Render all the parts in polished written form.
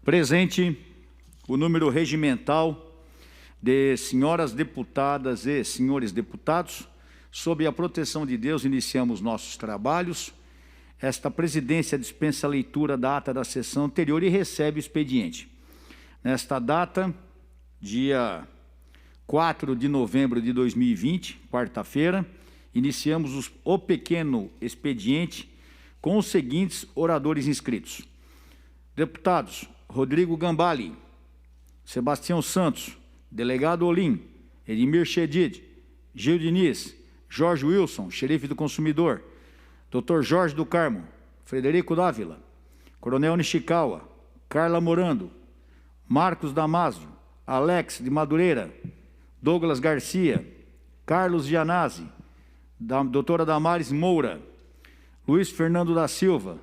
Presente o número regimental de senhoras deputadas e senhores deputados. Sob a proteção de Deus, iniciamos nossos trabalhos. Esta presidência dispensa a leitura da ata da sessão anterior e recebe o expediente. Nesta data, dia 4 de novembro de 2020, quarta-feira, iniciamos o pequeno expediente com os seguintes oradores inscritos. Deputados Rodrigo Gambale, Sebastião Santos, Delegado Olim, Edmir Chedid, Gil Diniz, Jorge Wilson, Xerife do Consumidor, Dr. Jorge do Carmo, Frederico Dávila, Coronel Nishikawa, Carla Morando, Marcos Damasio, Alex de Madureira, Douglas Garcia, Carlos Gianazzi, doutora Damares Moura, Luiz Fernando da Silva,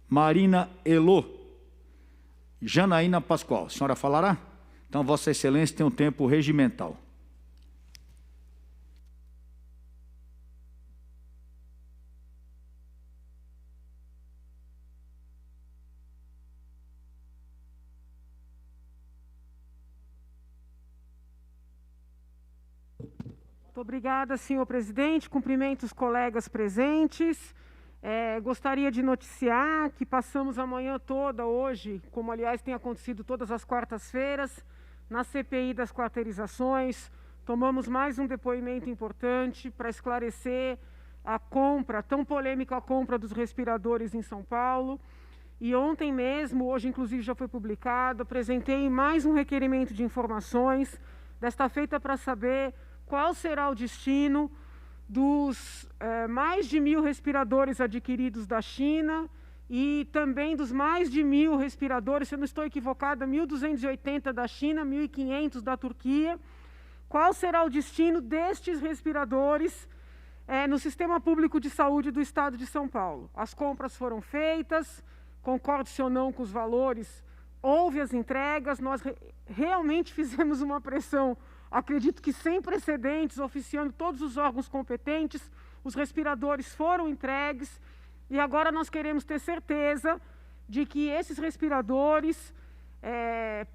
Marina Elô, Janaína Pascoal. A senhora falará? Então, Vossa Excelência tem um tempo regimental. Muito obrigada, senhor presidente. Cumprimento os colegas presentes. Gostaria de noticiar que passamos a manhã toda hoje, como aliás tem acontecido todas as quartas-feiras, na CPI das quarteirizações. Tomamos mais um depoimento importante para esclarecer a compra, tão polêmica a compra dos respiradores em São Paulo. E ontem mesmo, hoje inclusive já foi publicado, apresentei mais um requerimento de informações, desta feita para saber qual será o destino dos mais de 1.000 respiradores adquiridos da China e também dos mais de 1.000 respiradores, se eu não estou equivocada, 1.280 da China, 1.500 da Turquia. Qual será o destino destes respiradores no Sistema Público de Saúde do Estado de São Paulo? As compras foram feitas, concorde-se ou não com os valores, houve as entregas, nós realmente fizemos uma pressão, acredito que sem precedentes, oficiando todos os órgãos competentes, os respiradores foram entregues e agora nós queremos ter certeza de que esses respiradores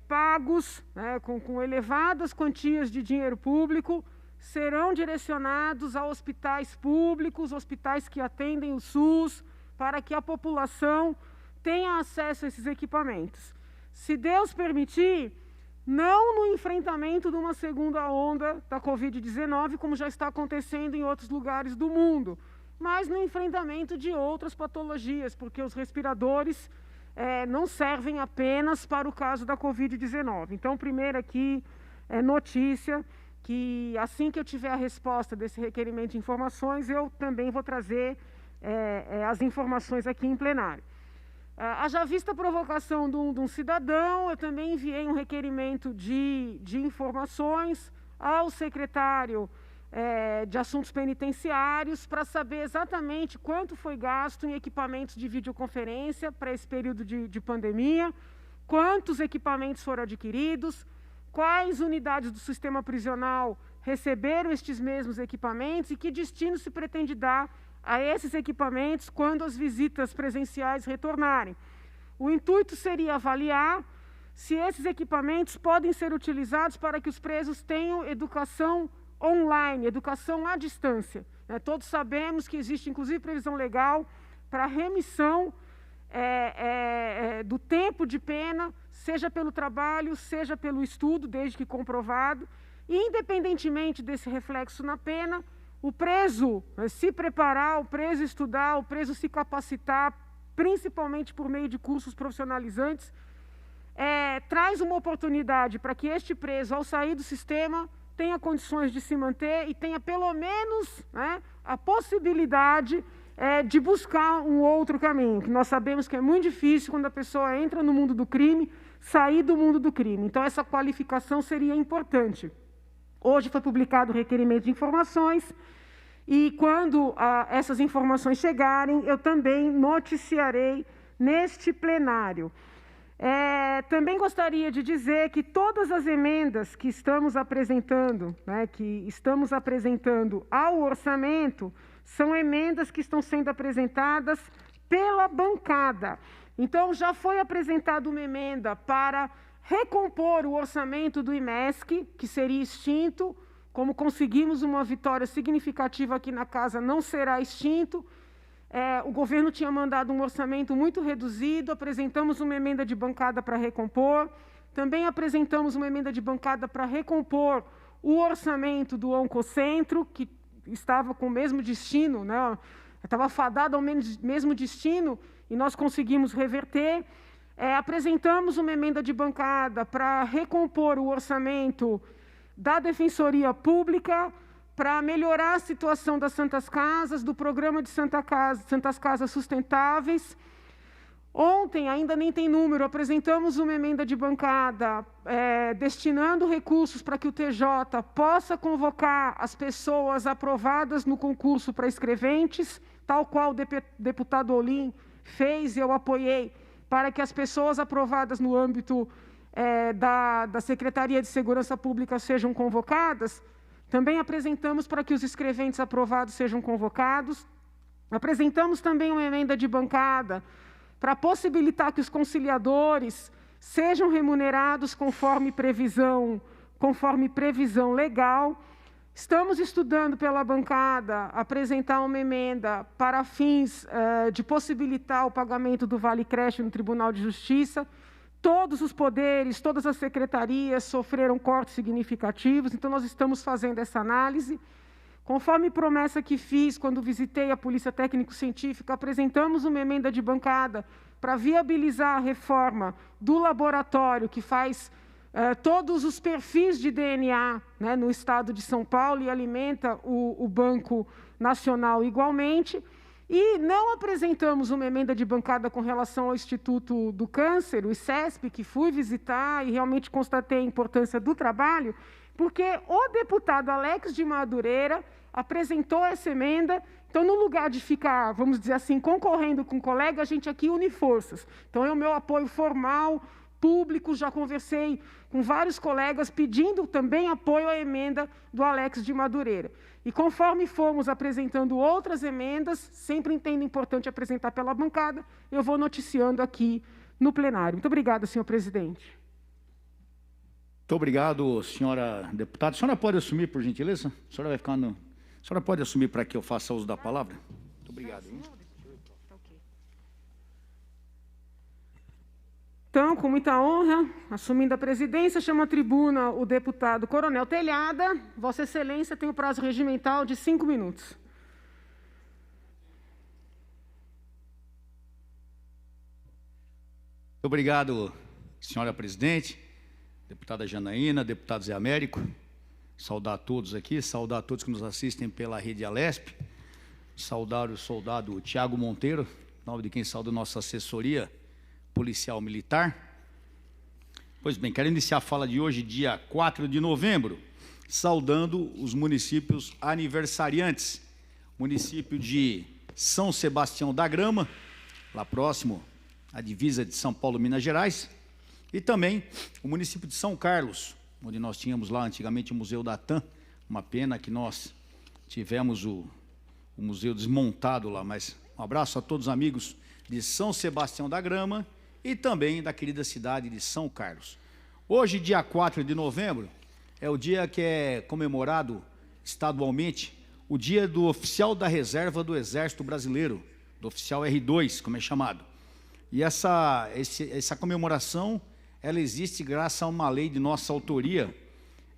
pagos com elevadas quantias de dinheiro público serão direcionados a hospitais públicos, hospitais que atendem o SUS, para que a população tenha acesso a esses equipamentos. Se Deus permitir, não no enfrentamento de uma segunda onda da Covid-19, como já está acontecendo em outros lugares do mundo, mas no enfrentamento de outras patologias, porque os respiradores não servem apenas para o caso da Covid-19. Então, primeiro aqui, notícia que assim que eu tiver a resposta desse requerimento de informações, eu também vou trazer as informações aqui em plenário. Haja vista a provocação de um cidadão, eu também enviei um requerimento de informações ao secretário de Assuntos Penitenciários para saber exatamente quanto foi gasto em equipamentos de videoconferência para esse período de pandemia, quantos equipamentos foram adquiridos, quais unidades do sistema prisional receberam estes mesmos equipamentos e que destino se pretende dar a esses equipamentos quando as visitas presenciais retornarem. O intuito seria avaliar se esses equipamentos podem ser utilizados para que os presos tenham educação online, educação à distância. Todos sabemos que existe, inclusive, previsão legal para remissão do tempo de pena, seja pelo trabalho, seja pelo estudo, desde que comprovado, e independentemente desse reflexo na pena, o preso se preparar, o preso estudar, o preso se capacitar, principalmente por meio de cursos profissionalizantes, traz uma oportunidade para que este preso, ao sair do sistema, tenha condições de se manter e tenha pelo menos a possibilidade de buscar um outro caminho, que nós sabemos que é muito difícil quando a pessoa entra no mundo do crime, sair do mundo do crime. Então, essa qualificação seria importante. Hoje foi publicado o requerimento de informações e quando essas informações chegarem, eu também noticiarei neste plenário. Também gostaria de dizer que todas as emendas que estamos apresentando, ao orçamento, são emendas que estão sendo apresentadas pela bancada. Então, já foi apresentada uma emenda para recompor o orçamento do IMESC, que seria extinto. Como conseguimos uma vitória significativa aqui na casa, não será extinto. O governo tinha mandado um orçamento muito reduzido, apresentamos uma emenda de bancada para recompor. Também apresentamos uma emenda de bancada para recompor o orçamento do Oncocentro, que estava com o mesmo destino, né? Estava fadado ao mesmo destino, e nós conseguimos reverter. Apresentamos uma emenda de bancada para recompor o orçamento da Defensoria Pública, para melhorar a situação das Santas Casas, do programa de Santas Casas Sustentáveis. Ontem, ainda nem tem número, apresentamos uma emenda de bancada destinando recursos para que o TJ possa convocar as pessoas aprovadas no concurso para escreventes, tal qual o deputado Olim fez e eu apoiei, para que as pessoas aprovadas no âmbito da Secretaria de Segurança Pública sejam convocadas. Também apresentamos para que os escreventes aprovados sejam convocados. Apresentamos também uma emenda de bancada para possibilitar que os conciliadores sejam remunerados conforme previsão legal. Estamos estudando pela bancada apresentar uma emenda para fins de possibilitar o pagamento do Vale Creche no Tribunal de Justiça. Todos os poderes, todas as secretarias sofreram cortes significativos, então nós estamos fazendo essa análise. Conforme promessa que fiz quando visitei a Polícia Técnico-Científica, apresentamos uma emenda de bancada para viabilizar a reforma do laboratório que faz todos os perfis de DNA, né, no estado de São Paulo e alimenta o Banco Nacional igualmente. E não apresentamos uma emenda de bancada com relação ao Instituto do Câncer, o ICESP, que fui visitar e realmente constatei a importância do trabalho, porque o deputado Alex de Madureira apresentou essa emenda. Então, no lugar de ficar, vamos dizer assim, concorrendo com o colega, a gente aqui une forças. Então, é o meu apoio formal, público, já conversei com vários colegas pedindo também apoio à emenda do Alex de Madureira. E conforme formos apresentando outras emendas, sempre entendo importante apresentar pela bancada, eu vou noticiando aqui no plenário. Muito obrigada, senhor presidente. Muito obrigado, senhora deputada. A senhora pode assumir, por gentileza? A senhora vai ficar no... A senhora pode assumir para que eu faça uso da palavra? Muito obrigado. Então, com muita honra, assumindo a presidência, chamo à tribuna o deputado Coronel Telhada. Vossa Excelência tem o prazo regimental de 5 minutos. Muito obrigado, senhora presidente, deputada Janaína, deputado Zé Américo. Saudar a todos aqui, saudar a todos que nos assistem pela rede Alesp. Saudar o soldado Tiago Monteiro, em nome de quem saúda nossa assessoria policial militar. Pois bem, quero iniciar a fala de hoje, dia 4 de novembro, saudando os municípios aniversariantes. Município de São Sebastião da Grama, lá próximo à divisa de São Paulo, Minas Gerais, e também o município de São Carlos, onde nós tínhamos lá antigamente o Museu da TAM. Uma pena que nós tivemos o museu desmontado lá, mas um abraço a todos os amigos de São Sebastião da Grama e também da querida cidade de São Carlos. Hoje, dia 4 de novembro, é o dia que é comemorado estadualmente o dia do oficial da reserva do Exército Brasileiro, do oficial R2, como é chamado. E essa comemoração, ela existe graças a uma lei de nossa autoria,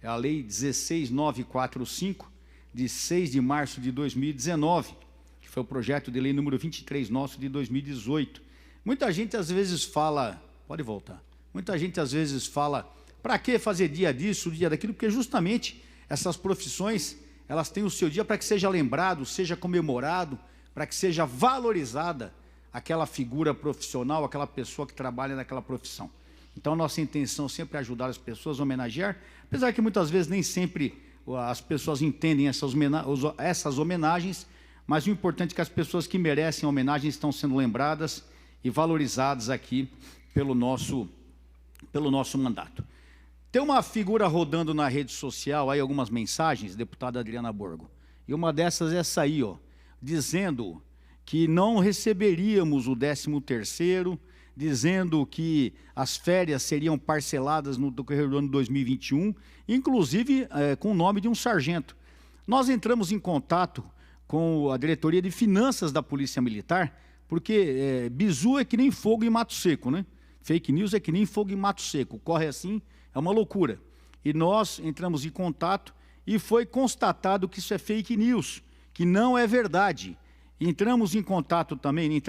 é a Lei 16945, de 6 de março de 2019, que foi o projeto de lei número 23 nosso de 2018. Muita gente às vezes fala, pode voltar, muita gente às vezes fala, para que fazer dia disso, dia daquilo? Porque justamente essas profissões, elas têm o seu dia para que seja lembrado, seja comemorado, para que seja valorizada aquela figura profissional, aquela pessoa que trabalha naquela profissão. Então, nossa intenção sempre é ajudar as pessoas a homenagear, apesar que muitas vezes nem sempre as pessoas entendem essas homenagens, mas o importante é que as pessoas que merecem homenagem estão sendo lembradas e valorizadas aqui pelo nosso mandato. Tem uma figura rodando na rede social, aí algumas mensagens, deputada Adriana Borgo, e uma dessas é essa aí, ó, dizendo que não receberíamos o 13º, dizendo que as férias seriam parceladas no decorrer do ano 2021, inclusive com o nome de um sargento. Nós entramos em contato com a diretoria de finanças da Polícia Militar, porque bizu é que nem fogo em mato seco, né? Fake news é que nem fogo em mato seco, corre assim, é uma loucura. E nós entramos em contato e foi constatado que isso é fake news, que não é verdade. Entramos em contato também,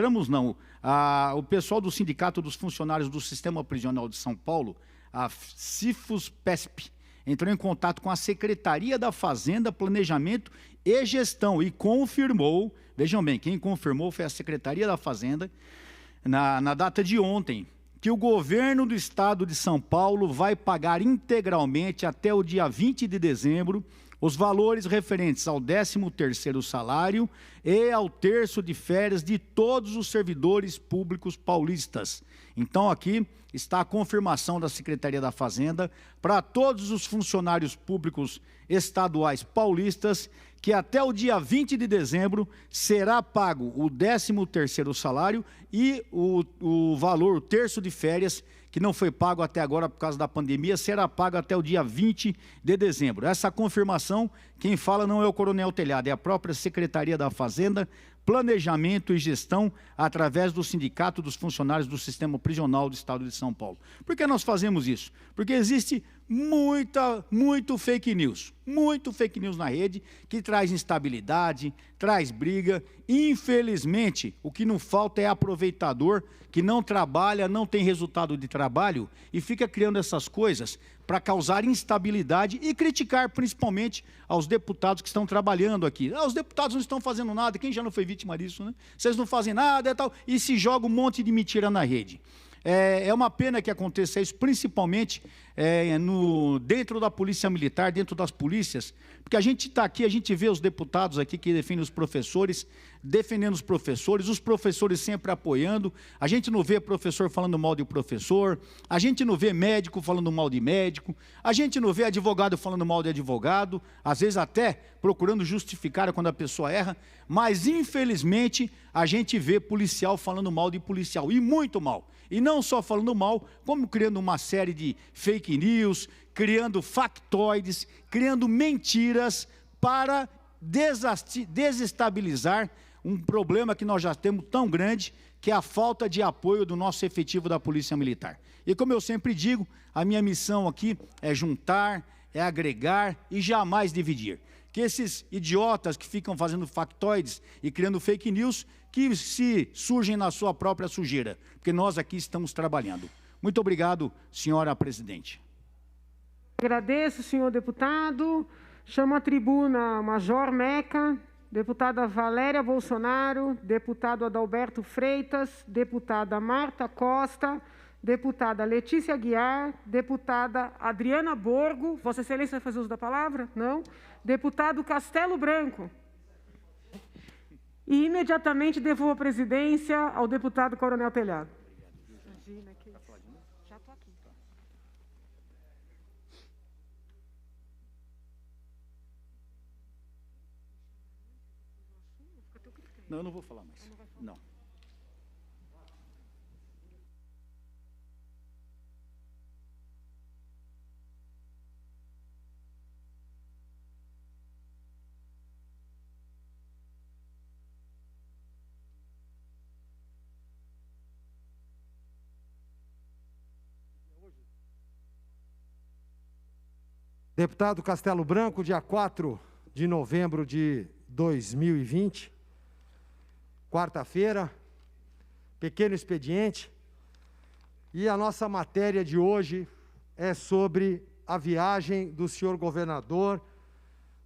o pessoal do Sindicato dos Funcionários do Sistema Prisional de São Paulo, a CIFUS-PESP, entrou em contato com a Secretaria da Fazenda, Planejamento e Gestão e confirmou, vejam bem, quem confirmou foi a Secretaria da Fazenda, na data de ontem, que o governo do estado de São Paulo vai pagar integralmente até o dia 20 de dezembro os valores referentes ao 13º salário e ao terço de férias de todos os servidores públicos paulistas. Então, aqui está a confirmação da Secretaria da Fazenda para todos os funcionários públicos estaduais paulistas que até o dia 20 de dezembro será pago o 13º salário e o valor, o terço de férias, que não foi pago até agora por causa da pandemia, será pago até o dia 20 de dezembro. Essa confirmação, quem fala não é o Coronel Telhado, é a própria Secretaria da Fazenda, Planejamento e Gestão, através do Sindicato dos Funcionários do Sistema Prisional do Estado de São Paulo. Por que nós fazemos isso? Porque existe muito fake news na rede, que traz instabilidade, traz briga. Infelizmente, o que não falta é aproveitador, que não trabalha, não tem resultado de trabalho e fica criando essas coisas para causar instabilidade e criticar principalmente aos deputados que estão trabalhando aqui. Os deputados não estão fazendo nada, quem já não foi vítima disso, né? Vocês não fazem nada e tal, e se joga um monte de mentira na rede. É uma pena que aconteça isso, principalmente dentro da Polícia Militar, dentro das polícias, porque a gente está aqui, a gente vê os deputados aqui que defendem os professores, defendendo os professores sempre apoiando, a gente não vê professor falando mal de professor, a gente não vê médico falando mal de médico, a gente não vê advogado falando mal de advogado, às vezes até procurando justificar quando a pessoa erra, mas infelizmente a gente vê policial falando mal de policial, e muito mal. E não só falando mal, como criando uma série de fake news, criando factoides, criando mentiras para desestabilizar um problema que nós já temos tão grande, que é a falta de apoio do nosso efetivo da Polícia Militar. E como eu sempre digo, a minha missão aqui é juntar, é agregar e jamais dividir. Que esses idiotas que ficam fazendo factoides e criando fake news, que se surgem na sua própria sujeira, porque nós aqui estamos trabalhando. Muito obrigado, senhora presidente. Agradeço, senhor deputado. Chamo à tribuna Major Meca, deputada Valéria Bolsonaro, deputado Adalberto Freitas, deputada Marta Costa, deputada Letícia Aguiar, deputada Adriana Borgo. Vossa Excelência vai fazer uso da palavra? Não. Deputado Castelo Branco. E imediatamente devolvo a presidência ao deputado Coronel Telhado. Imagina que já estou aqui. Não, eu não vou falar mais. Não. Deputado Castelo Branco, dia 4 de novembro de 2020, quarta-feira, pequeno expediente, e a nossa matéria de hoje é sobre a viagem do senhor governador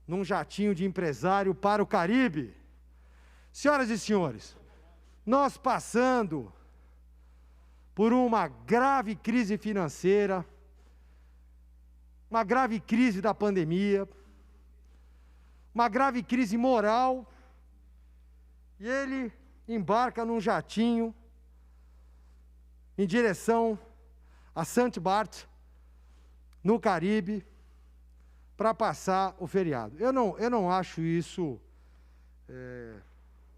num jatinho de empresário para o Caribe. Senhoras e senhores, nós passando por uma grave crise financeira, uma grave crise da pandemia, uma grave crise moral, e ele embarca num jatinho em direção a St. Barth, no Caribe, para passar o feriado. Eu não acho isso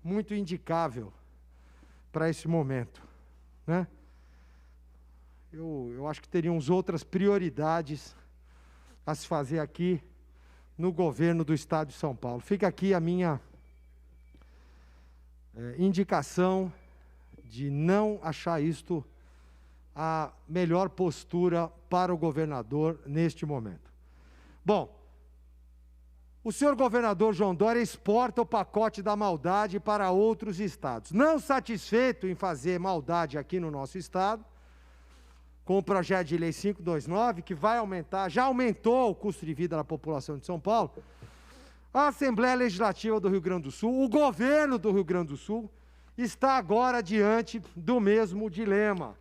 muito indicável para esse momento, né? eu acho que teríamos outras prioridades a se fazer aqui no governo do Estado de São Paulo. Fica aqui a minha indicação de não achar isto a melhor postura para o governador neste momento. Bom, o senhor governador João Dória exporta o pacote da maldade para outros estados. Não satisfeito em fazer maldade aqui no nosso estado, com o projeto de lei 529, que vai aumentar, já aumentou o custo de vida da população de São Paulo, a Assembleia Legislativa do Rio Grande do Sul, o governo do Rio Grande do Sul, está agora diante do mesmo dilema.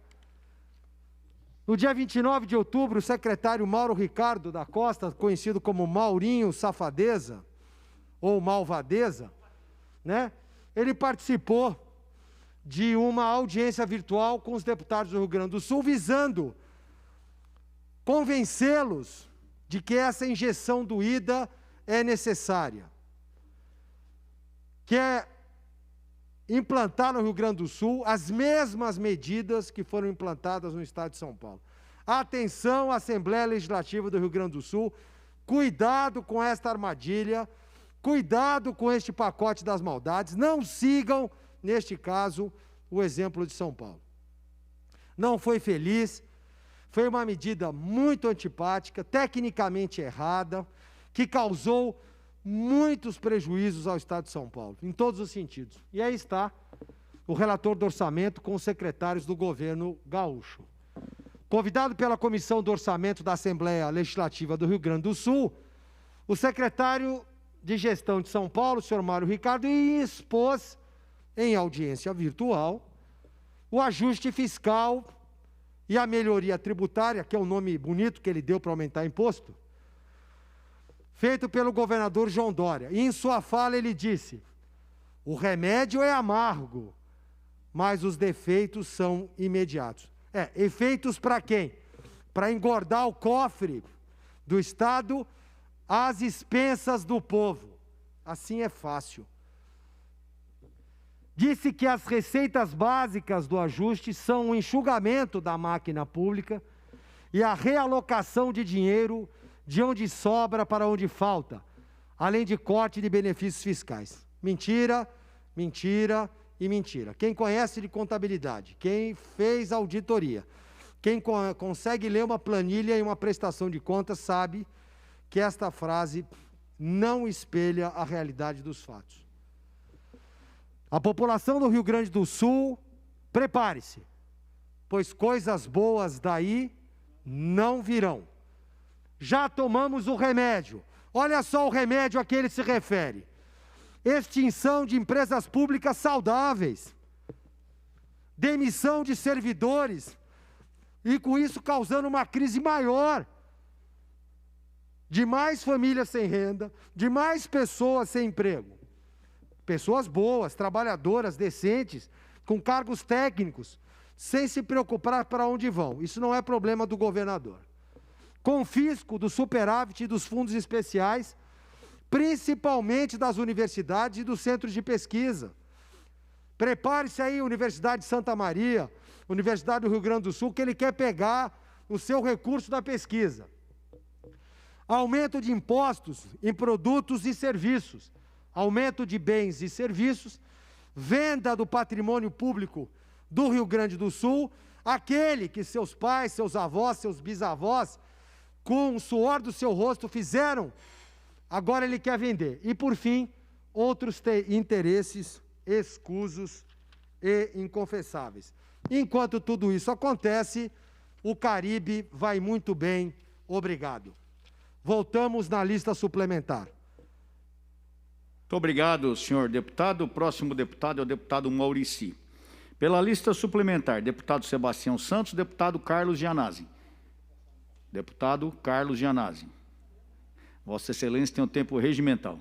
No dia 29 de outubro, o secretário Mauro Ricardo da Costa, conhecido como Maurinho Safadeza, ou Malvadeza, né? Ele participou de uma audiência virtual com os deputados do Rio Grande do Sul, visando convencê-los de que essa injeção doída é necessária. Quer implantar no Rio Grande do Sul as mesmas medidas que foram implantadas no estado de São Paulo. Atenção, Assembleia Legislativa do Rio Grande do Sul, cuidado com esta armadilha, cuidado com este pacote das maldades, não sigam, neste caso, o exemplo de São Paulo. Não foi feliz, foi uma medida muito antipática, tecnicamente errada, que causou muitos prejuízos ao Estado de São Paulo, em todos os sentidos. E aí está o relator do orçamento com os secretários do governo gaúcho. Convidado pela Comissão do Orçamento da Assembleia Legislativa do Rio Grande do Sul, o secretário de Gestão de São Paulo, o senhor Mário Ricardo, expôs em audiência virtual o ajuste fiscal e a melhoria tributária, que é um nome bonito que ele deu para aumentar imposto, feito pelo governador João Dória. E em sua fala ele disse: o remédio é amargo, mas os defeitos são imediatos. Efeitos para quem? Para engordar o cofre do Estado às expensas do povo. Assim é fácil. Disse que as receitas básicas do ajuste são o enxugamento da máquina pública e a realocação de dinheiro de onde sobra para onde falta, além de corte de benefícios fiscais. Mentira, mentira e mentira. Quem conhece de contabilidade, quem fez auditoria, quem consegue ler uma planilha e uma prestação de contas, sabe que esta frase não espelha a realidade dos fatos. A população do Rio Grande do Sul, prepare-se, pois coisas boas daí não virão. Já tomamos o remédio. Olha só o remédio a que ele se refere: extinção de empresas públicas saudáveis, demissão de servidores, e com isso causando uma crise maior, de mais famílias sem renda, de mais pessoas sem emprego. Pessoas boas, trabalhadoras, decentes, com cargos técnicos, sem se preocupar para onde vão. Isso não é problema do governador. Confisco do superávit e dos fundos especiais, principalmente das universidades e dos centros de pesquisa. Prepare-se aí, Universidade de Santa Maria, Universidade do Rio Grande do Sul, que ele quer pegar o seu recurso da pesquisa. Aumento de impostos em produtos e serviços, aumento de bens e serviços, venda do patrimônio público do Rio Grande do Sul, aquele que seus pais, seus avós, seus bisavós, com o suor do seu rosto fizeram, agora ele quer vender. E, por fim, outros interesses escusos e inconfessáveis. Enquanto tudo isso acontece, o Caribe vai muito bem, obrigado. Voltamos na lista suplementar. Muito obrigado, senhor deputado. O próximo deputado é o deputado Maurici. Pela lista suplementar, deputado Sebastião Santos, deputado Carlos Gianazzi. Deputado Carlos Gianazzi. Vossa Excelência tem um tempo regimental.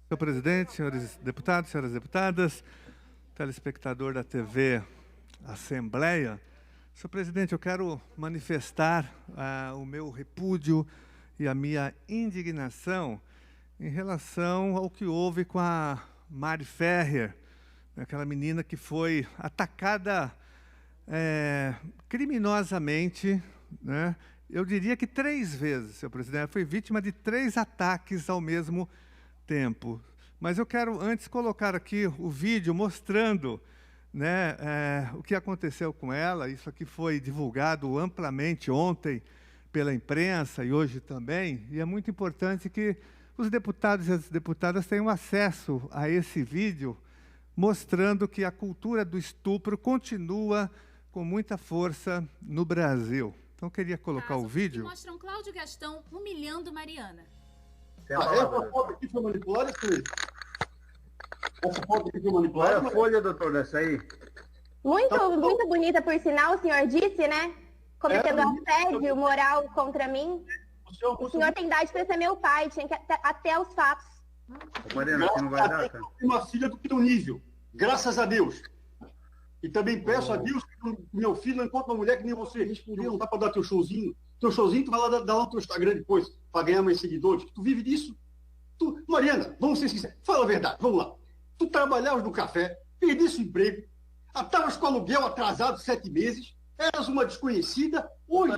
Senhor presidente, senhores deputados, senhoras deputadas, telespectador da TV Assembleia, senhor presidente, eu quero manifestar o meu repúdio e a minha indignação em relação ao que houve com a Mari Ferrer, aquela menina que foi atacada criminosamente, né? Eu diria que 3 vezes, senhor presidente. Ela foi vítima de 3 ataques ao mesmo tempo. Mas eu quero antes colocar aqui o vídeo mostrando, né, o que aconteceu com ela. Isso aqui foi divulgado amplamente ontem pela imprensa e hoje também. E é muito importante que os deputados e as deputadas tenham acesso a esse vídeo, mostrando que a cultura do estupro continua com muita força no Brasil. Então, eu queria colocar o vídeo. Mostra um Cláudio Gastão humilhando Mariana. Essa foto aqui foi manipulada, Felipe? Essa foto aqui foi manipulada? Qual é a folha, doutor, dessa aí? Muito bonita, por sinal, o senhor disse, né? Cometendo assédio moral contra mim. O senhor tem idade para ser meu pai, tinha que até os fatos. Mariana, você não vai dar, cara? Uma filha do teu nível, graças a Deus. E também peço a Deus que meu filho não encontre uma mulher que nem você. Não dá para dar teu showzinho. Teu showzinho, tu vai lá dar lá no teu Instagram depois, para ganhar mais seguidores. Tu vive disso. Mariana, vamos ser sinceros. Fala a verdade, vamos lá. Tu trabalhavas no café, perdiste o emprego, estavas com aluguel atrasado 7 meses, eras uma desconhecida. Hoje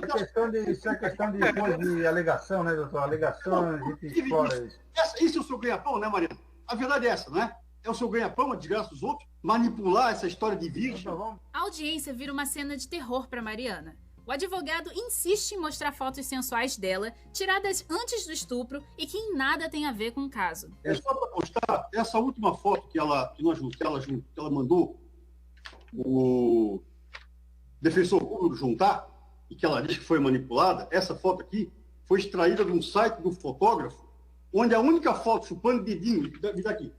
Isso é questão de alegação, né, doutor? Alegação, a gente explora isso. Esse é o seu ganha-pão, né, Mariana? A verdade é essa, não é? É o seu ganha-pão, a desgraça dos outros, manipular essa história de vídeo. A audiência vira uma cena de terror para Mariana. O advogado insiste em mostrar fotos sensuais dela, tiradas antes do estupro e que em nada tem a ver com o caso. É só para postar essa última foto que ela mandou o defensor público juntar, e que ela diz que foi manipulada. Essa foto aqui foi extraída de um site do fotógrafo, onde a única foto chupando dedinho, daqui,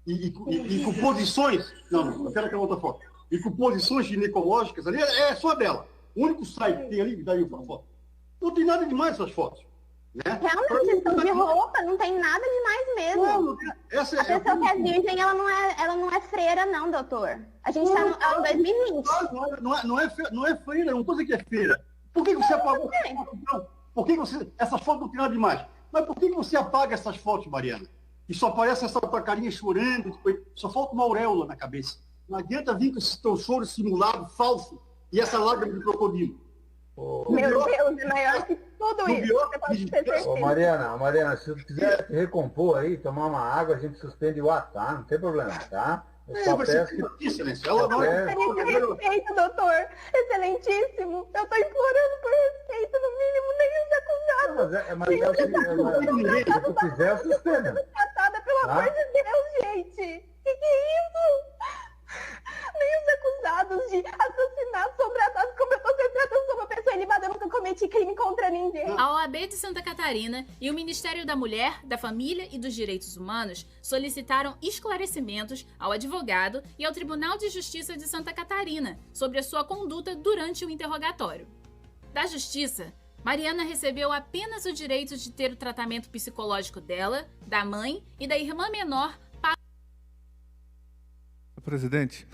e com posições. Não, quero aquela outra foto. E com posições ginecológicas ali, é só dela. O único site que tem ali, daí a foto. Não tem nada demais essas fotos. Né? Realmente, são de roupa, não tem nada demais mesmo. Não, a pessoa que é virgem, ela não é freira, não, doutor. A gente está em 2020. Não é freira, não estou dizendo que é freira. Por que você apagou essa foto, então? Por que essa foto não tem nada demais? Mas por que você apaga essas fotos, Mariana? E só aparece essa tua carinha chorando, só falta uma auréola na cabeça. Não adianta vir com esse teu choro simulado, falso, e essa lágrima de crocodilo. Meu Deus, é maior que tudo isso. Você pode ter certeza. Mariana, se você quiser se recompor aí, tomar uma água, a gente suspende o ato, tá? Não tem problema, tá? Eu só peço que... Excelência, ela não é... Respeito, doutor. Excelentíssimo. Eu estou implorando por respeito, no mínimo, nem os acusados. Se tu quiser, eu suspendo. Tratada, pelo amor de Deus, gente. Que é isso? Nem os acusados de assassinato sobreataque, como eu estou sendo tratando sobre uma pessoa ilibada, eu nunca cometi crime contra ninguém. A OAB de Santa Catarina e o Ministério da Mulher, da Família e dos Direitos Humanos solicitaram esclarecimentos ao advogado e ao Tribunal de Justiça de Santa Catarina sobre a sua conduta durante o interrogatório. Da Justiça, Mariana recebeu apenas o direito de ter o tratamento psicológico dela, da mãe e da irmã menor. Presidente,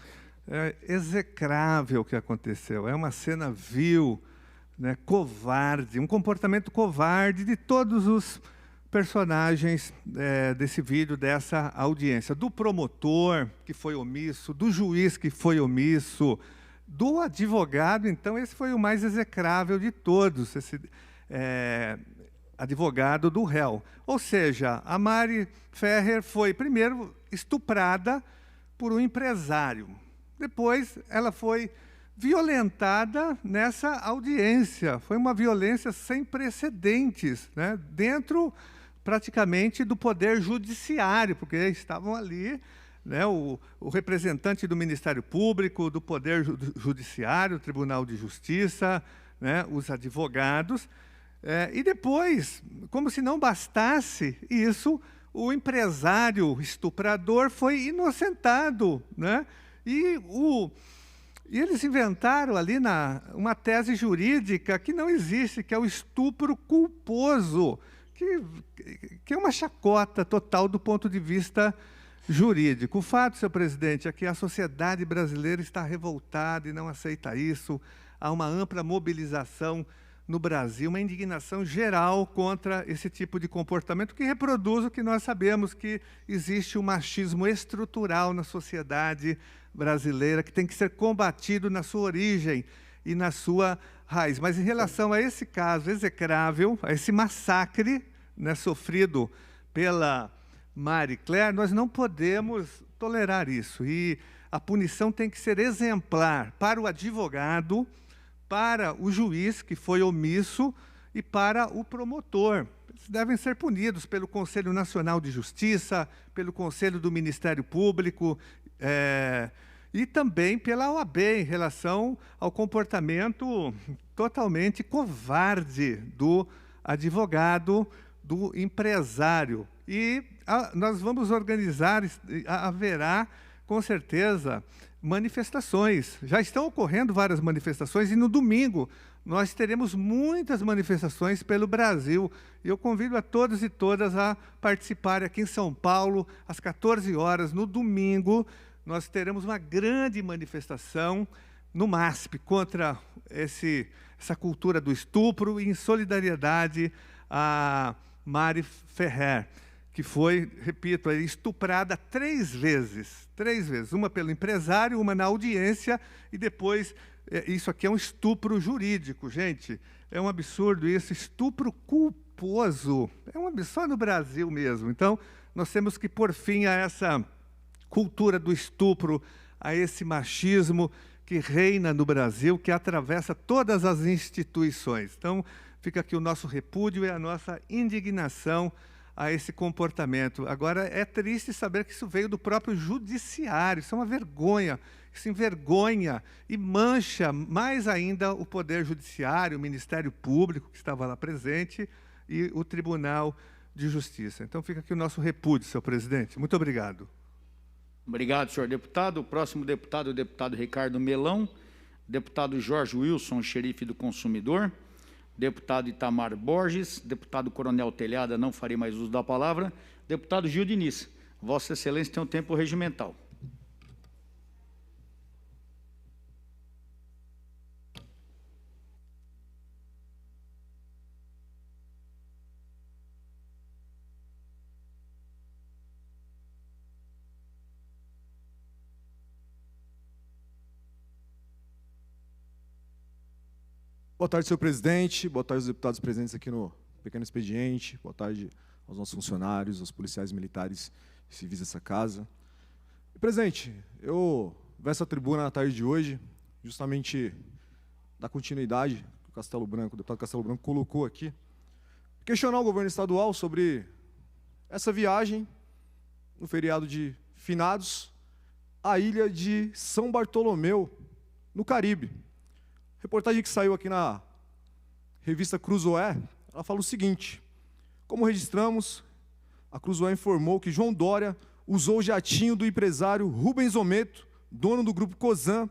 é execrável o que aconteceu. É uma cena vil, né, covarde, um comportamento covarde de todos os personagens desse vídeo, dessa audiência. Do promotor, que foi omisso, do juiz, que foi omisso, do advogado. Então, esse foi o mais execrável de todos, esse advogado do réu. Ou seja, a Mari Ferrer foi, primeiro, estuprada por um empresário. Depois, ela foi violentada nessa audiência. Foi uma violência sem precedentes, né? Dentro, praticamente, do Poder Judiciário, porque estavam ali, né, o representante do Ministério Público, do Poder Judiciário, Tribunal de Justiça, né, os advogados. E depois, como se não bastasse isso, o empresário estuprador foi inocentado, né? E eles inventaram ali uma tese jurídica que não existe, que é o estupro culposo, que é uma chacota total do ponto de vista jurídico. O fato, senhor presidente, é que a sociedade brasileira está revoltada e não aceita isso. Há uma ampla mobilização no Brasil uma indignação geral contra esse tipo de comportamento que reproduz o que nós sabemos, que existe um machismo estrutural na sociedade brasileira, que tem que ser combatido na sua origem e na sua raiz. Mas em relação a esse caso execrável, a esse massacre, né, sofrido pela Marie Claire, nós não podemos tolerar isso. E a punição tem que ser exemplar para o advogado, para o juiz que foi omisso e para o promotor. Eles devem ser punidos pelo Conselho Nacional de Justiça, pelo Conselho do Ministério Público e também pela OAB em relação ao comportamento totalmente covarde do advogado, do empresário. E nós vamos organizar, haverá, com certeza, manifestações. Já estão ocorrendo várias manifestações e no domingo nós teremos muitas manifestações pelo Brasil. E eu convido a todos e todas a participarem aqui em São Paulo, às 14 horas, no domingo. Nós teremos uma grande manifestação no MASP contra essa cultura do estupro e em solidariedade a Marie Ferrer, que foi, repito, estuprada 3 vezes, uma pelo empresário, uma na audiência, e depois, isso aqui é um estupro jurídico, gente, é um absurdo isso, estupro culposo, é um absurdo só no Brasil mesmo. Então, nós temos que pôr fim a essa cultura do estupro, a esse machismo que reina no Brasil, que atravessa todas as instituições. Então, fica aqui o nosso repúdio e a nossa indignação a esse comportamento. Agora, é triste saber que isso veio do próprio judiciário, isso é uma vergonha, isso envergonha e mancha mais ainda o Poder Judiciário, o Ministério Público, que estava lá presente, e o Tribunal de Justiça. Então, fica aqui o nosso repúdio, senhor presidente. Muito obrigado. Obrigado, senhor deputado. O próximo deputado é o deputado Ricardo Melão, deputado Jorge Wilson, xerife do consumidor, deputado Itamar Borges, deputado Coronel Telhada, não farei mais uso da palavra, deputado Gil Diniz. Vossa Excelência tem um tempo regimental. Boa tarde, senhor presidente. Boa tarde aos deputados presentes aqui no pequeno expediente. Boa tarde aos nossos funcionários, aos policiais militares e civis dessa casa. Presidente, eu venho a essa tribuna na tarde de hoje, justamente da continuidade que o deputado Castelo Branco colocou aqui, questionar o governo estadual sobre essa viagem no feriado de finados à ilha de São Bartolomeu, no Caribe. Reportagem que saiu aqui na revista Cruzoé, ela fala o seguinte: como registramos, a Cruzoé informou que João Dória usou o jatinho do empresário Rubens Ometo, dono do grupo Cosan,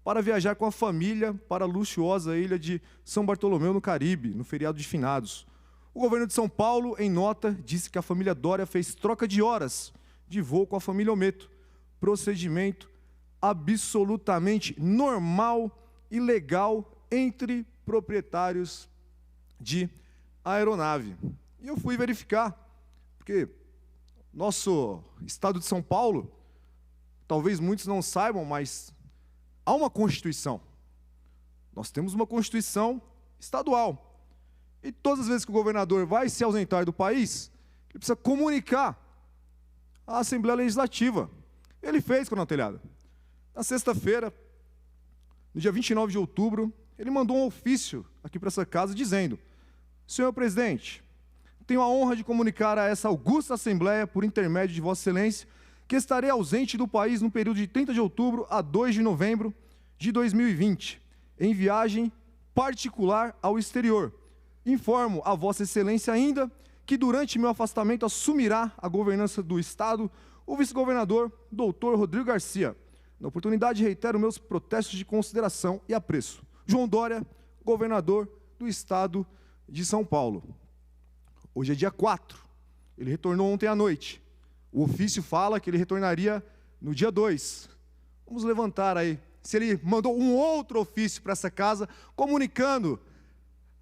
para viajar com a família para a luxuosa ilha de São Bartolomeu, no Caribe, no feriado de finados. O governo de São Paulo, em nota, disse que a família Dória fez troca de horas de voo com a família Ometo. Procedimento absolutamente normal e legal entre proprietários de aeronave. E eu fui verificar, porque nosso estado de São Paulo, talvez muitos não saibam, mas há uma Constituição. Nós temos uma Constituição estadual. E todas as vezes que o governador vai se ausentar do país, ele precisa comunicar à Assembleia Legislativa. Ele fez, Coronel Telhada. Na sexta-feira, no dia 29 de outubro, ele mandou um ofício aqui para essa casa dizendo: senhor presidente, tenho a honra de comunicar a essa augusta Assembleia, por intermédio de Vossa Excelência, que estarei ausente do país no período de 30 de outubro a 2 de novembro de 2020, em viagem particular ao exterior. Informo a Vossa Excelência ainda que durante meu afastamento assumirá a governança do Estado o vice-governador, doutor Rodrigo Garcia. Na oportunidade, reitero meus protestos de consideração e apreço. João Dória, governador do Estado de São Paulo. Hoje é dia 4. Ele retornou ontem à noite. O ofício fala que ele retornaria no dia 2. Vamos levantar aí se ele mandou um outro ofício para essa casa, comunicando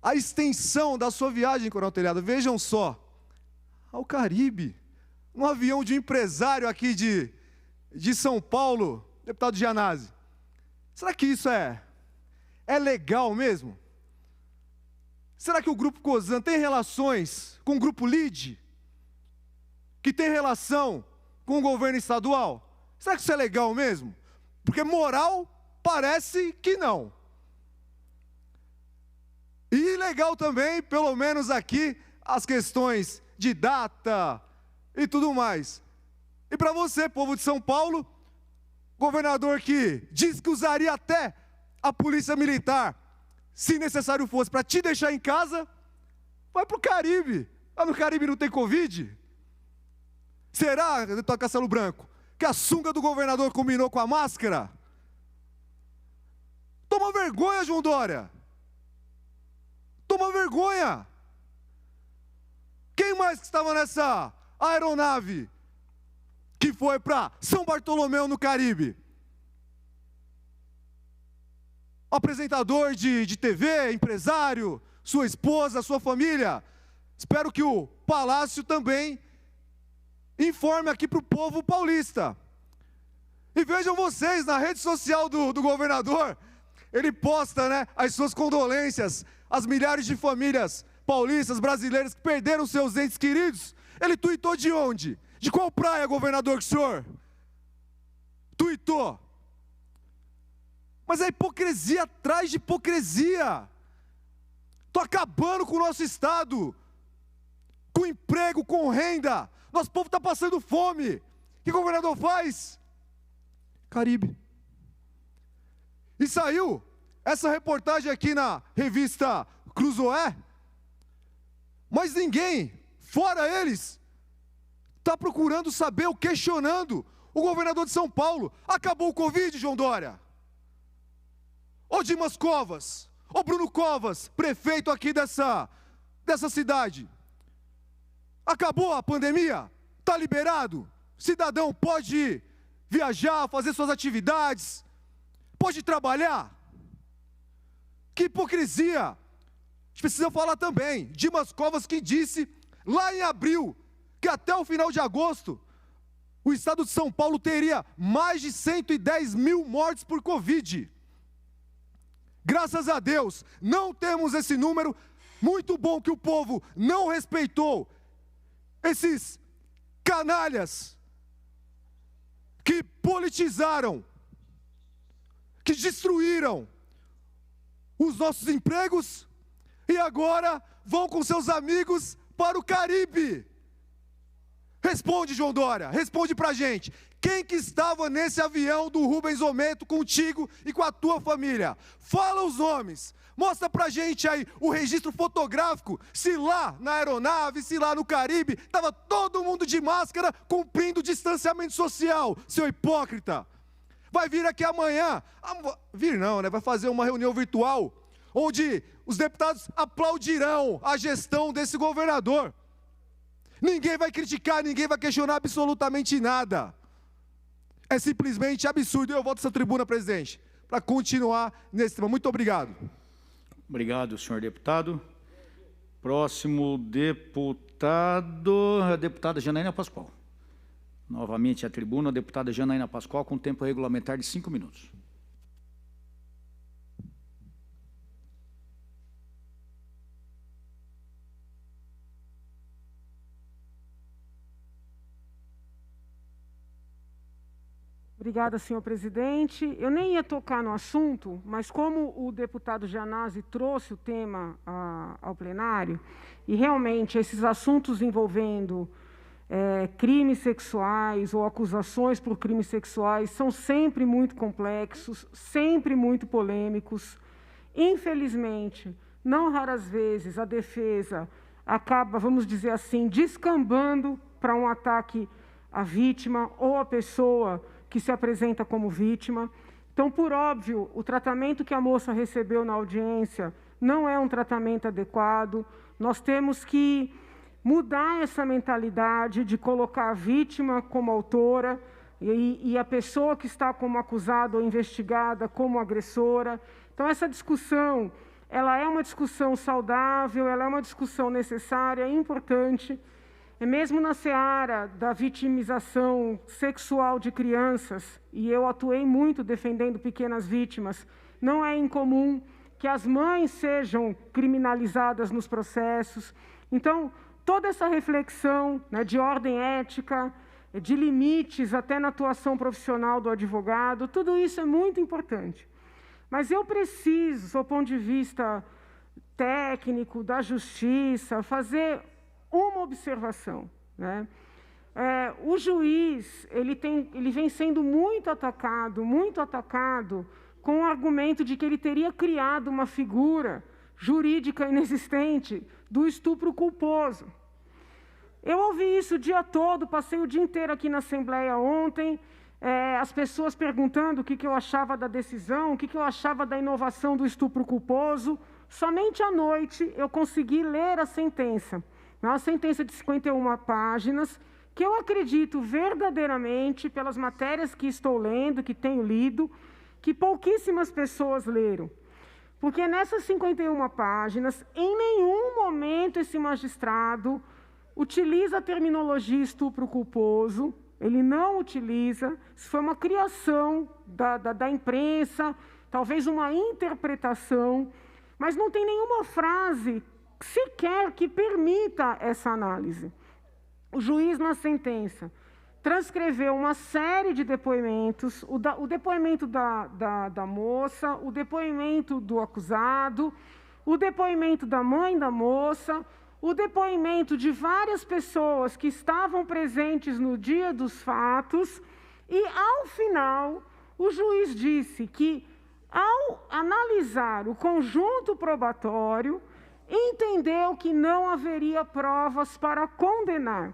a extensão da sua viagem, Coronel Telhado. Vejam só, ao Caribe, um avião de um empresário aqui de São Paulo, deputado Gianazzi. Será que isso é legal mesmo? Será que o Grupo Cosan tem relações com o Grupo LIDE, que tem relação com o governo estadual? Será que isso é legal mesmo? Porque moral parece que não. E legal também, pelo menos aqui, as questões de data e tudo mais. E para você, povo de São Paulo, governador que diz que usaria até a polícia militar, se necessário fosse, para te deixar em casa, vai para o Caribe. Lá no Caribe não tem Covid? Será, deputado Castelo Branco, que a sunga do governador combinou com a máscara? Toma vergonha, João Dória. Toma vergonha. Quem mais que estava nessa aeronave que foi para São Bartolomeu, no Caribe? Apresentador de TV, empresário, sua esposa, sua família. Espero que o Palácio também informe aqui para o povo paulista. E vejam vocês, na rede social do governador, ele posta, né, as suas condolências às milhares de famílias paulistas, brasileiras que perderam seus entes queridos. Ele tuitou de onde? De qual praia, governador, que o senhor tuitou? Mas é hipocrisia atrás de hipocrisia. Estou acabando com o nosso Estado, com emprego, com renda. Nosso povo está passando fome. O que o governador faz? Caribe. E saiu essa reportagem aqui na revista Cruzoé, mas ninguém, fora eles, está procurando saber ou questionando o governador de São Paulo. Acabou o Covid, João Dória? Ô Dimas Covas, ô Bruno Covas, prefeito aqui dessa cidade. Acabou a pandemia? Está liberado? Cidadão pode viajar, fazer suas atividades, pode trabalhar? Que hipocrisia! A gente precisa falar também, Dimas Covas, que disse lá em abril que até o final de agosto o estado de São Paulo teria mais de 110 mil mortes por Covid. Graças a Deus, não temos esse número. Muito bom que o povo não respeitou esses canalhas que politizaram, que destruíram os nossos empregos e agora vão com seus amigos para o Caribe. Responde, João Dória, responde pra gente. Quem que estava nesse avião do Rubens Ometo contigo e com a tua família? Fala os nomes. Mostra pra gente aí o registro fotográfico, se lá na aeronave, se lá no Caribe, estava todo mundo de máscara, cumprindo o distanciamento social, seu hipócrita. Vai vir aqui amanhã, vir não, né? Vai fazer uma reunião virtual, onde os deputados aplaudirão a gestão desse governador. Ninguém vai criticar, ninguém vai questionar absolutamente nada. É simplesmente absurdo. Eu volto essa tribuna, presidente, para continuar nesse tema. Muito obrigado. Obrigado, senhor deputado. Próximo deputado, a deputada Janaína Pascoal. Novamente a tribuna, a deputada Janaína Pascoal, com tempo regulamentar de 5 minutos. Obrigada, senhor presidente. Eu nem ia tocar no assunto, mas como o deputado Gianazzi trouxe o tema ao plenário, e realmente esses assuntos envolvendo crimes sexuais ou acusações por crimes sexuais são sempre muito complexos, sempre muito polêmicos. Infelizmente, não raras vezes a defesa acaba, vamos dizer assim, descambando para um ataque à vítima ou à pessoa que se apresenta como vítima. Então, por óbvio, o tratamento que a moça recebeu na audiência não é um tratamento adequado. Nós temos que mudar essa mentalidade de colocar a vítima como autora e a pessoa que está como acusada ou investigada como agressora. Então, essa discussão ela é uma discussão saudável, ela é uma discussão necessária, importante. Mesmo na seara da vitimização sexual de crianças, e eu atuei muito defendendo pequenas vítimas, não é incomum que as mães sejam criminalizadas nos processos. Então, toda essa reflexão, né, de ordem ética, de limites até na atuação profissional do advogado, tudo isso é muito importante. Mas eu preciso, do ponto de vista técnico, da justiça, fazer uma observação, né? O juiz ele vem sendo muito atacado com o argumento de que ele teria criado uma figura jurídica inexistente do estupro culposo. Eu ouvi isso o dia todo, passei o dia inteiro aqui na Assembleia ontem, as pessoas perguntando o que eu achava da decisão, o que eu achava da inovação do estupro culposo. Somente à noite eu consegui ler a sentença. Uma sentença de 51 páginas, que eu acredito verdadeiramente, pelas matérias que estou lendo, que tenho lido, que pouquíssimas pessoas leram. Porque nessas 51 páginas, em nenhum momento esse magistrado utiliza a terminologia estupro culposo, ele não utiliza, isso foi uma criação da imprensa, talvez uma interpretação, mas não tem nenhuma frase sequer que permita essa análise. O juiz, na sentença, transcreveu uma série de depoimentos, o depoimento da moça, o depoimento do acusado, o depoimento da mãe da moça, o depoimento de várias pessoas que estavam presentes no dia dos fatos, e, ao final, o juiz disse que, ao analisar o conjunto probatório, entendeu que não haveria provas para condenar.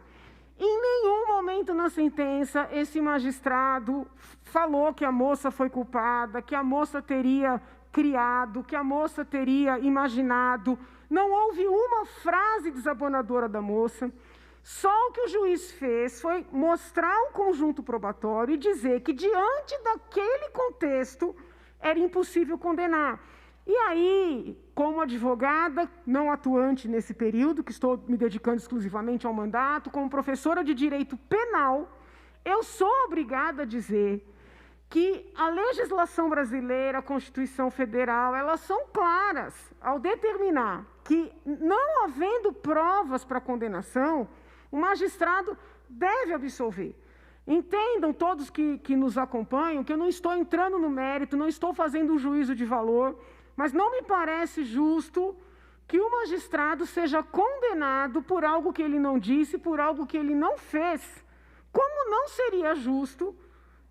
Em nenhum momento na sentença, esse magistrado falou que a moça foi culpada, que a moça teria criado, que a moça teria imaginado. Não houve uma frase desabonadora da moça. Só o que o juiz fez foi mostrar o conjunto probatório e dizer que, diante daquele contexto, era impossível condenar. E aí, como advogada, não atuante nesse período, que estou me dedicando exclusivamente ao mandato, como professora de direito penal, eu sou obrigada a dizer que a legislação brasileira, a Constituição Federal, elas são claras ao determinar que, não havendo provas para condenação, o magistrado deve absolver. Entendam todos que nos acompanham que eu não estou entrando no mérito, não estou fazendo um juízo de valor, mas não me parece justo que o magistrado seja condenado por algo que ele não disse, por algo que ele não fez. Como não seria justo,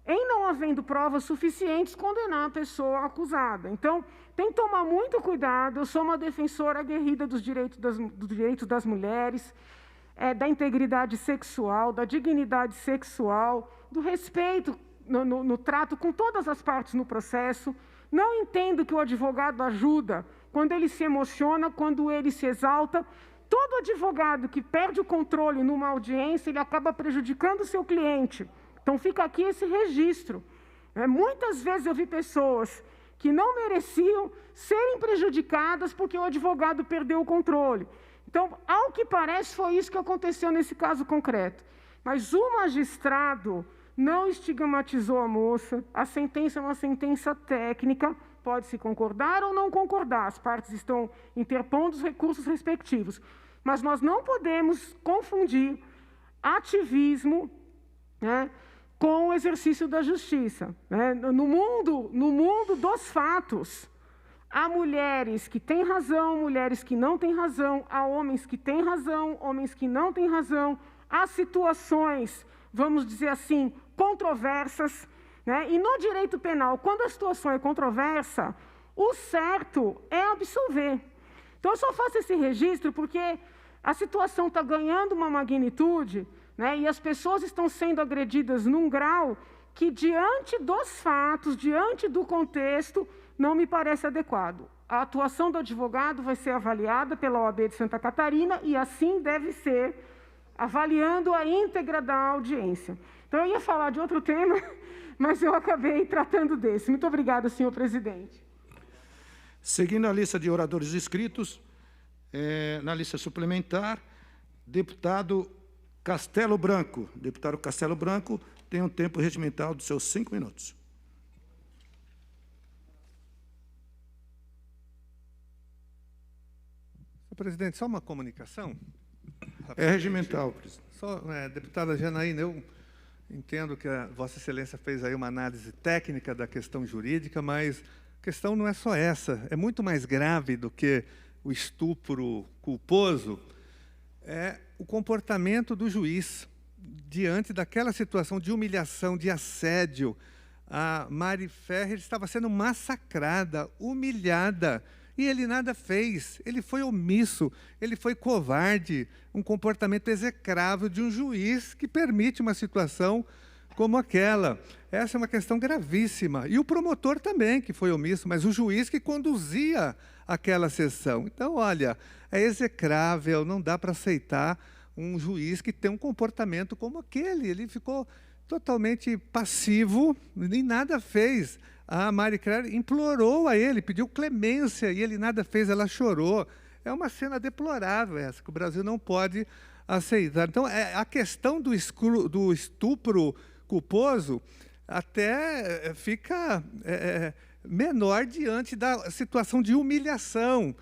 em não havendo provas suficientes, condenar a pessoa acusada? Então, tem que tomar muito cuidado. Eu sou uma defensora aguerrida dos direitos das mulheres, da integridade sexual, da dignidade sexual, do respeito no trato com todas as partes no processo. Não entendo que o advogado ajuda quando ele se emociona, quando ele se exalta. Todo advogado que perde o controle numa audiência, ele acaba prejudicando o seu cliente. Então, fica aqui esse registro. Muitas vezes eu vi pessoas que não mereciam serem prejudicadas porque o advogado perdeu o controle. Então, ao que parece, foi isso que aconteceu nesse caso concreto. Mas o magistrado não estigmatizou a moça. A sentença é uma sentença técnica, pode-se concordar ou não concordar, as partes estão interpondo os recursos respectivos. Mas nós não podemos confundir ativismo, né, com o exercício da justiça. Né? No mundo dos fatos, há mulheres que têm razão, mulheres que não têm razão, há homens que têm razão, homens que não têm razão, há situações, vamos dizer assim, controversas, né? E no direito penal, quando a situação é controversa, o certo é absolver. Então, eu só faço esse registro porque a situação está ganhando uma magnitude, né? E as pessoas estão sendo agredidas num grau que, diante dos fatos, diante do contexto, não me parece adequado. A atuação do advogado vai ser avaliada pela OAB de Santa Catarina e assim deve ser, avaliando a íntegra da audiência. Então, eu ia falar de outro tema, mas eu acabei tratando desse. Muito obrigada, senhor presidente. Seguindo a lista de oradores inscritos, na lista suplementar, deputado Castelo Branco. Deputado Castelo Branco tem um tempo regimental de seus 5 minutos. Senhor presidente, só uma comunicação. É regimental, presidente. Deputada Janaína, eu entendo que a Vossa Excelência fez aí uma análise técnica da questão jurídica, mas a questão não é só essa, é muito mais grave do que o estupro culposo, é o comportamento do juiz diante daquela situação de humilhação, de assédio. A Mari Ferrer estava sendo massacrada, humilhada, e ele nada fez, ele foi omisso, ele foi covarde, um comportamento execrável de um juiz que permite uma situação como aquela. Essa é uma questão gravíssima. E o promotor também, que foi omisso, mas o juiz que conduzia aquela sessão. Então, olha, é execrável, não dá para aceitar um juiz que tem um comportamento como aquele. Ele ficou totalmente passivo, nem nada fez. A Mari Ferrer implorou a ele, pediu clemência, e ele nada fez, ela chorou. É uma cena deplorável essa, que o Brasil não pode aceitar. Então, a questão do estupro culposo até fica menor diante da situação de humilhação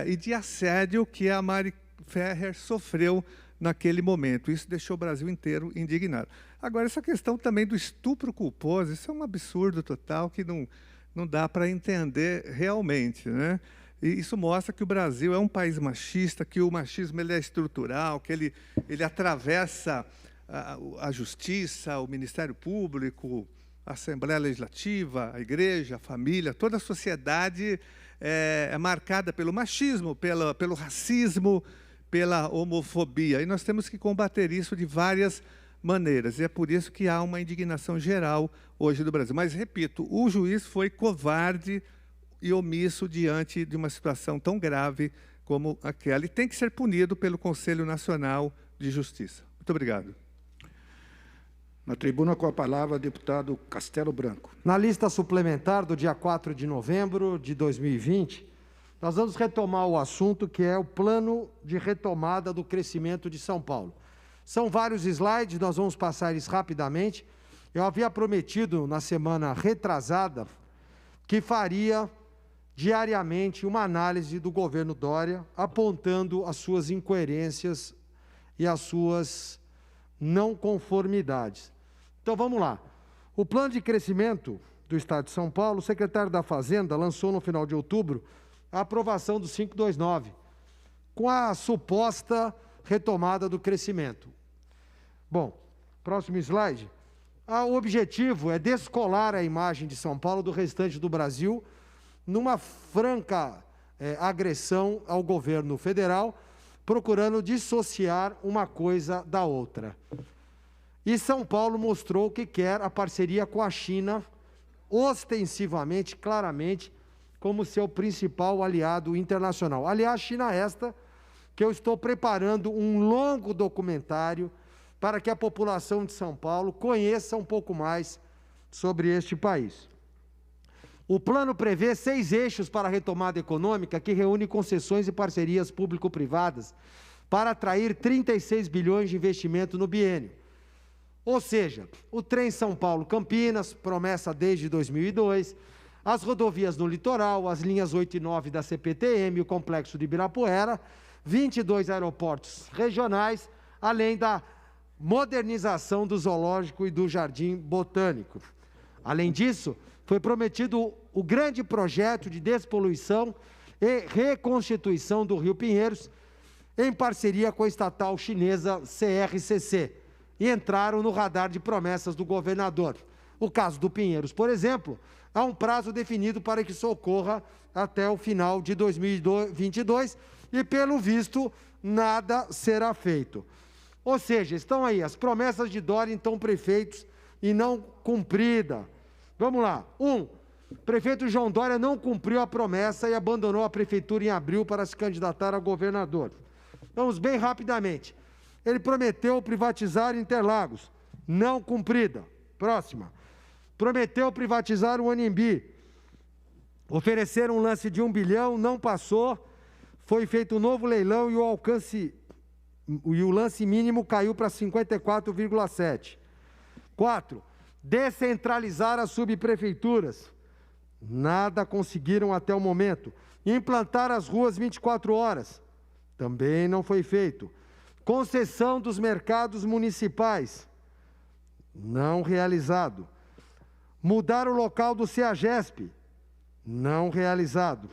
e de assédio que a Mari Ferrer sofreu naquele momento. Isso deixou o Brasil inteiro indignado. Agora, essa questão também do estupro culposo, isso é um absurdo total que não dá para entender realmente, né? E isso mostra que o Brasil é um país machista, que o machismo ele é estrutural, que ele atravessa a Justiça, o Ministério Público, a Assembleia Legislativa, a Igreja, a família, toda a sociedade é marcada pelo machismo, pelo racismo, pela homofobia. E nós temos que combater isso de várias maneiras. E é por isso que há uma indignação geral hoje do Brasil. Mas, repito, o juiz foi covarde e omisso diante de uma situação tão grave como aquela. E tem que ser punido pelo Conselho Nacional de Justiça. Muito obrigado. Na tribuna, com a palavra, deputado Castelo Branco. Na lista suplementar do dia 4 de novembro de 2020, nós vamos retomar o assunto que é o plano de retomada do crescimento de São Paulo. São vários slides, nós vamos passar eles rapidamente. Eu havia prometido na semana retrasada que faria diariamente uma análise do governo Dória, apontando as suas incoerências e as suas não conformidades. Então vamos lá. O plano de crescimento do Estado de São Paulo, o secretário da Fazenda lançou no final de outubro a aprovação do 529, com a suposta retomada do crescimento. Bom, próximo slide. O objetivo é descolar a imagem de São Paulo do restante do Brasil numa franca agressão ao governo federal, procurando dissociar uma coisa da outra. E São Paulo mostrou que quer a parceria com a China, ostensivamente, claramente, como seu principal aliado internacional. Aliás, China esta, que eu estou preparando um longo documentário para que a população de São Paulo conheça um pouco mais sobre este país. O plano prevê 6 eixos para a retomada econômica, que reúne concessões e parcerias público-privadas para atrair 36 bilhões de investimento no biênio. Ou seja, o trem São Paulo-Campinas, promessa desde 2002, as rodovias no litoral, as linhas 8 e 9 da CPTM, o complexo de Ibirapuera, 22 aeroportos regionais, além da modernização do zoológico e do jardim botânico. Além disso, foi prometido o grande projeto de despoluição e reconstituição do Rio Pinheiros, em parceria com a estatal chinesa CRCC, e entraram no radar de promessas do governador. O caso do Pinheiros, por exemplo, há um prazo definido para que isso ocorra até o final de 2022 e, pelo visto, nada será feito. Ou seja, estão aí as promessas de Dória, então, prefeitos, e não cumprida. Vamos lá. O prefeito João Dória não cumpriu a promessa e abandonou a prefeitura em abril para se candidatar a governador. Vamos bem rapidamente. Ele prometeu privatizar Interlagos, não cumprida. Próxima. Prometeu privatizar o Anhembi, Ofereceram um lance de 1 bilhão, não passou, foi feito um novo leilão e o lance mínimo caiu para 54,7. 4. Descentralizar as subprefeituras. Nada conseguiram até o momento. Implantar as ruas 24 horas. Também não foi feito. Concessão dos mercados municipais. Não realizado. Mudar o local do CEAGESP. Não realizado.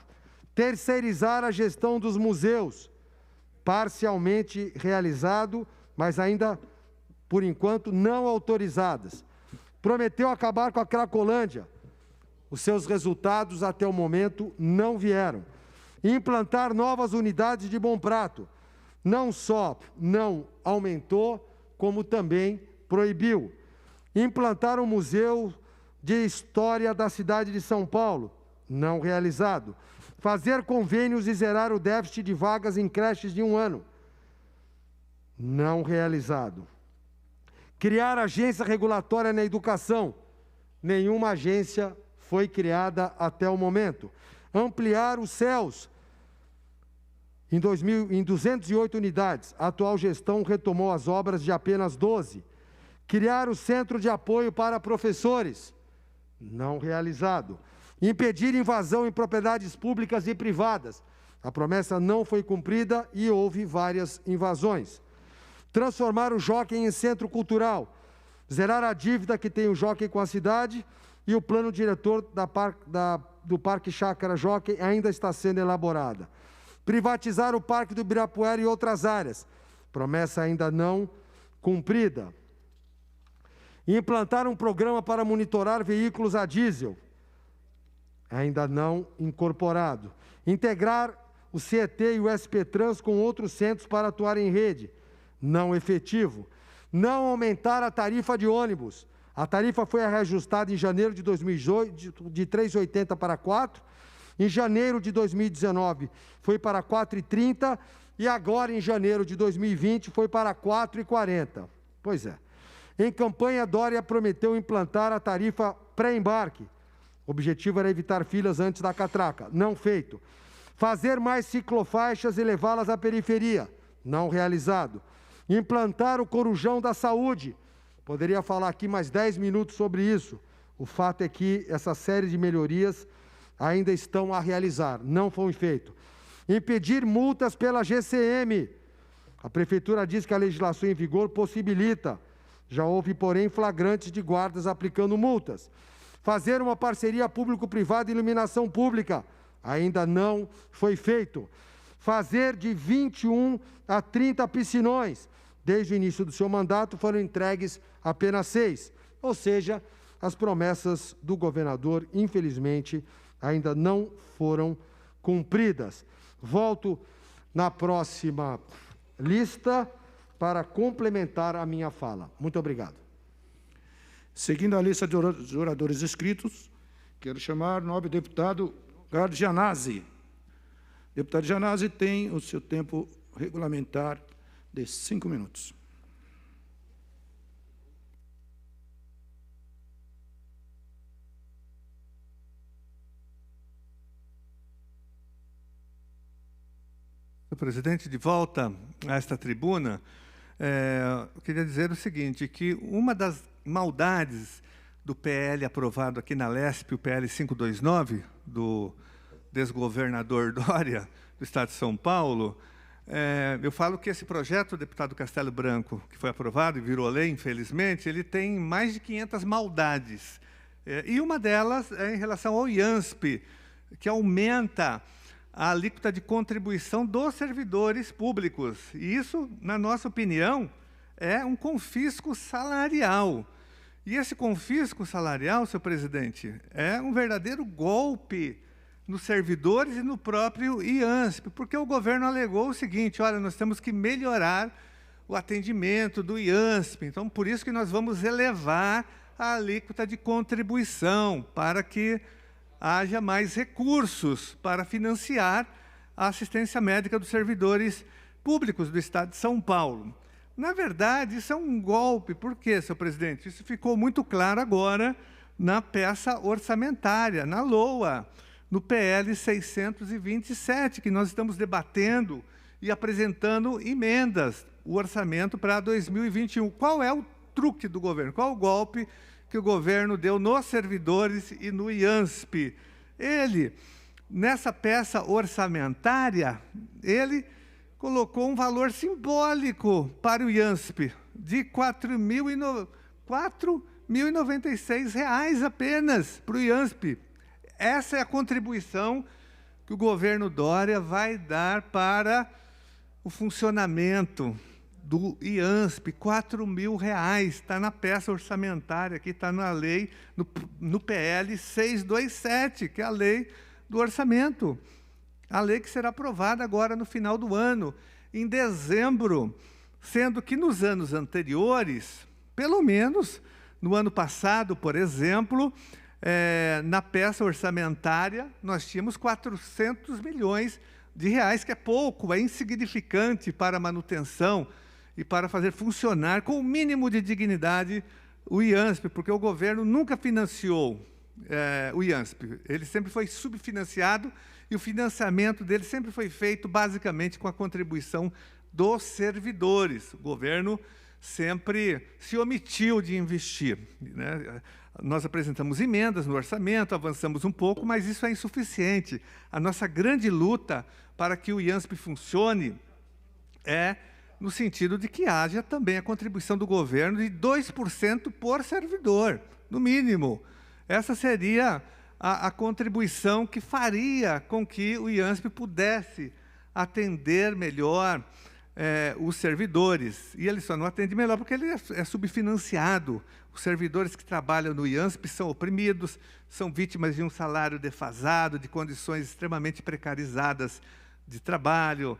Terceirizar a gestão dos museus. Parcialmente realizado, mas ainda, por enquanto, não autorizadas. Prometeu acabar com a Cracolândia. Os seus resultados, até o momento, não vieram. Implantar novas unidades de Bom Prato. Não só não aumentou, como também proibiu. Implantar um museu de história da cidade de São Paulo. Não realizado. Fazer convênios e zerar o déficit de vagas em creches de 1 ano. Não realizado. Criar agência regulatória na educação. Nenhuma agência foi criada até o momento. Ampliar os CELS em 208 unidades. A atual gestão retomou as obras de apenas 12. Criar o Centro de Apoio para Professores. Não realizado. Impedir invasão em propriedades públicas e privadas. A promessa não foi cumprida e houve várias invasões. Transformar o Jockey em centro cultural. Zerar a dívida que tem o Jockey com a cidade e o plano diretor do Parque Chácara Jockey ainda está sendo elaborada. Privatizar o Parque do Ibirapuera e outras áreas. Promessa ainda não cumprida. Implantar um programa para monitorar veículos a diesel. Ainda não incorporado. Integrar o CET e o SP-Trans com outros centros para atuar em rede. Não efetivo. Não aumentar a tarifa de ônibus. A tarifa foi reajustada em janeiro de 2018, de 3,80 para 4. Em janeiro de 2019 foi para 4,30 e agora em janeiro de 2020 foi para 4,40. Pois é. Em campanha, Dória prometeu implantar a tarifa pré-embarque. O objetivo era evitar filas antes da catraca. Não feito. Fazer mais ciclofaixas e levá-las à periferia. Não realizado. Implantar o Corujão da Saúde. Poderia falar aqui mais 10 minutos sobre isso. O fato é que essa série de melhorias ainda estão a realizar. Não foi feito. Impedir multas pela GCM. A Prefeitura diz que a legislação em vigor possibilita. Já houve, porém, flagrantes de guardas aplicando multas. Fazer uma parceria público-privada em iluminação pública. Ainda não foi feito. Fazer de 21 a 30 piscinões. Desde o início do seu mandato foram entregues apenas 6. Ou seja, as promessas do governador, infelizmente, ainda não foram cumpridas. Volto na próxima lista para complementar a minha fala. Muito obrigado. Seguindo a lista de oradores inscritos, quero chamar o nobre deputado Ricardo Gianazzi. Deputado Gianazzi tem o seu tempo regulamentar de 5 minutos. Senhor presidente, de volta a esta tribuna, eu queria dizer o seguinte, que uma das maldades do PL aprovado aqui na LESP, o PL 529, do desgovernador Dória, do Estado de São Paulo, eu falo que esse projeto, deputado Castelo Branco, que foi aprovado e virou lei, infelizmente, ele tem mais de 500 maldades. E uma delas é em relação ao IANSP, que aumenta a alíquota de contribuição dos servidores públicos. E isso, na nossa opinião, é um confisco salarial. E esse confisco salarial, senhor presidente, é um verdadeiro golpe nos servidores e no próprio IANSP, porque o governo alegou o seguinte, olha, nós temos que melhorar o atendimento do IANSP, então por isso que nós vamos elevar a alíquota de contribuição, para que haja mais recursos para financiar a assistência médica dos servidores públicos do Estado de São Paulo. Na verdade, isso é um golpe. Por quê, senhor presidente? Isso ficou muito claro agora na peça orçamentária, na LOA. no PL 627, que nós estamos debatendo e apresentando emendas, o orçamento para 2021. Qual é o truque do governo? Qual o golpe que o governo deu nos servidores e no IANSP? Ele, nessa peça orçamentária, ele colocou um valor simbólico para o IANSP, de R$ 4.096 apenas para o IANSP. Essa é a contribuição que o governo Dória vai dar para o funcionamento do IANSP, R$ 4.000, está na peça orçamentária, aqui está na lei, no PL 627, que é a lei do orçamento, a lei que será aprovada agora no final do ano, em dezembro, sendo que nos anos anteriores, pelo menos no ano passado, por exemplo, na peça orçamentária, nós tínhamos 400 milhões de reais, que é pouco, é insignificante para a manutenção e para fazer funcionar com o mínimo de dignidade o IANSP, porque o governo nunca financiou o IANSP. Ele sempre foi subfinanciado e o financiamento dele sempre foi feito basicamente com a contribuição dos servidores. O governo sempre se omitiu de investir, né? Nós apresentamos emendas no orçamento, avançamos um pouco, mas isso é insuficiente. A nossa grande luta para que o IANSP funcione é no sentido de que haja também a contribuição do governo de 2% por servidor, no mínimo. Essa seria a contribuição que faria com que o IANSP pudesse atender melhor os servidores. E ele só não atende melhor porque ele é subfinanciado. Os servidores que trabalham no IANSP são oprimidos, são vítimas de um salário defasado, de condições extremamente precarizadas de trabalho,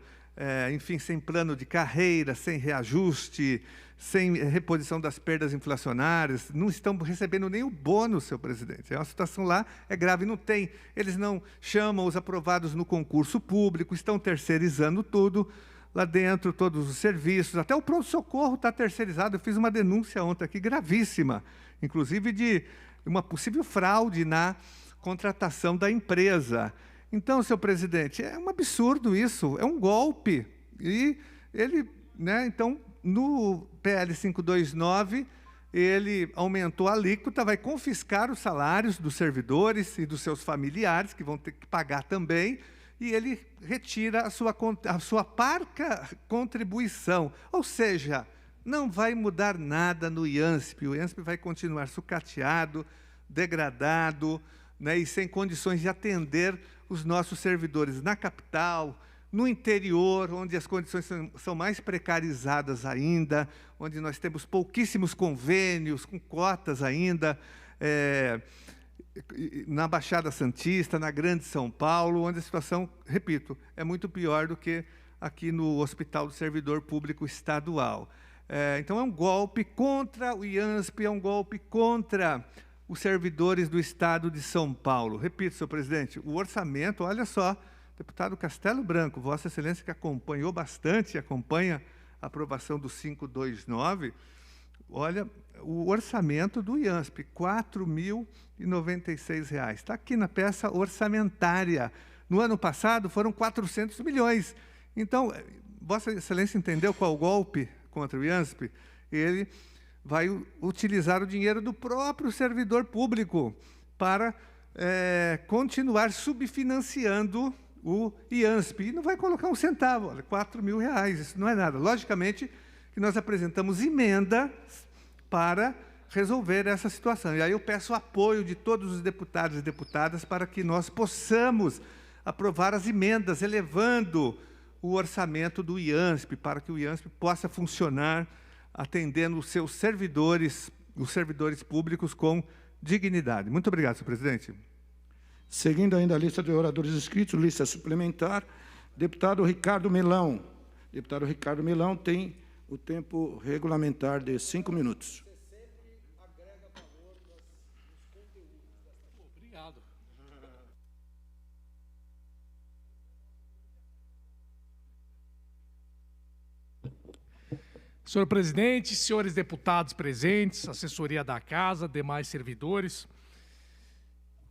enfim, sem plano de carreira, sem reajuste, sem reposição das perdas inflacionárias, não estão recebendo nem o bônus, senhor presidente. A situação lá é grave, não tem. Eles não chamam os aprovados no concurso público, estão terceirizando tudo. Lá dentro, todos os serviços, até o pronto-socorro está terceirizado. Eu fiz uma denúncia ontem aqui, gravíssima, inclusive de uma possível fraude na contratação da empresa. Então, senhor presidente, é um absurdo isso, é um golpe. E ele, né, então, no PL 529, ele aumentou a alíquota, vai confiscar os salários dos servidores e dos seus familiares, que vão ter que pagar também, e ele retira a sua parca contribuição. Ou seja, não vai mudar nada no IANSP. O IANSP vai continuar sucateado, degradado, né, e sem condições de atender os nossos servidores na capital, no interior, onde as condições são mais precarizadas ainda, onde nós temos pouquíssimos convênios, com cotas ainda, na Baixada Santista, na Grande São Paulo, onde a situação, repito, é muito pior do que aqui no Hospital do Servidor Público Estadual. Então, é um golpe contra o IANSP, é um golpe contra os servidores do Estado de São Paulo. Repito, senhor presidente, o orçamento, olha só, deputado Castelo Branco, Vossa Excelência que acompanhou bastante, acompanha a aprovação do 529, olha, o orçamento do IANSP, R$ 4.096. Está aqui na peça orçamentária. No ano passado, foram 400 milhões. Então, Vossa Excelência entendeu qual o golpe contra o IANSP? Ele vai utilizar o dinheiro do próprio servidor público para continuar subfinanciando o IANSP. E não vai colocar um centavo, olha, R$ 4.000, isso não é nada. Logicamente que nós apresentamos emendas para resolver essa situação. E aí eu peço o apoio de todos os deputados e deputadas para que nós possamos aprovar as emendas, elevando o orçamento do IANSP, para que o IANSP possa funcionar atendendo os seus servidores, os servidores públicos com dignidade. Muito obrigado, senhor presidente. Seguindo ainda a lista de oradores inscritos, lista suplementar, deputado Ricardo Milão. Deputado Ricardo Milão tem o tempo regulamentar de 5 minutos. Obrigado. Senhor presidente, senhores deputados presentes, assessoria da Casa, demais servidores.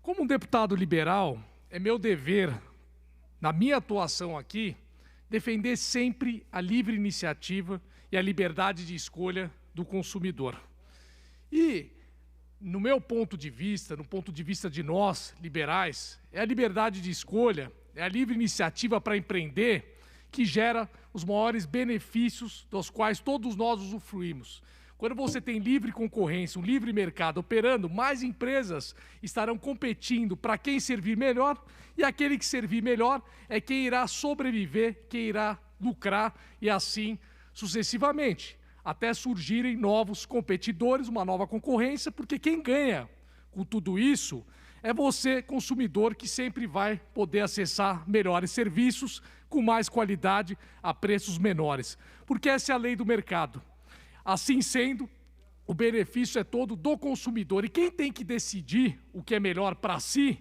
Como um deputado liberal, é meu dever, na minha atuação aqui, defender sempre a livre iniciativa e a liberdade de escolha do consumidor. E, no meu ponto de vista, no ponto de vista de nós, liberais, é a liberdade de escolha, é a livre iniciativa para empreender que gera os maiores benefícios dos quais todos nós usufruímos. Quando você tem livre concorrência, um livre mercado operando, mais empresas estarão competindo para quem servir melhor, e aquele que servir melhor é quem irá sobreviver, quem irá lucrar, e assim sucessivamente, até surgirem novos competidores, uma nova concorrência, porque quem ganha com tudo isso é você, consumidor, que sempre vai poder acessar melhores serviços com mais qualidade a preços menores, porque essa é a lei do mercado. Assim sendo, o benefício é todo do consumidor. E quem tem que decidir o que é melhor para si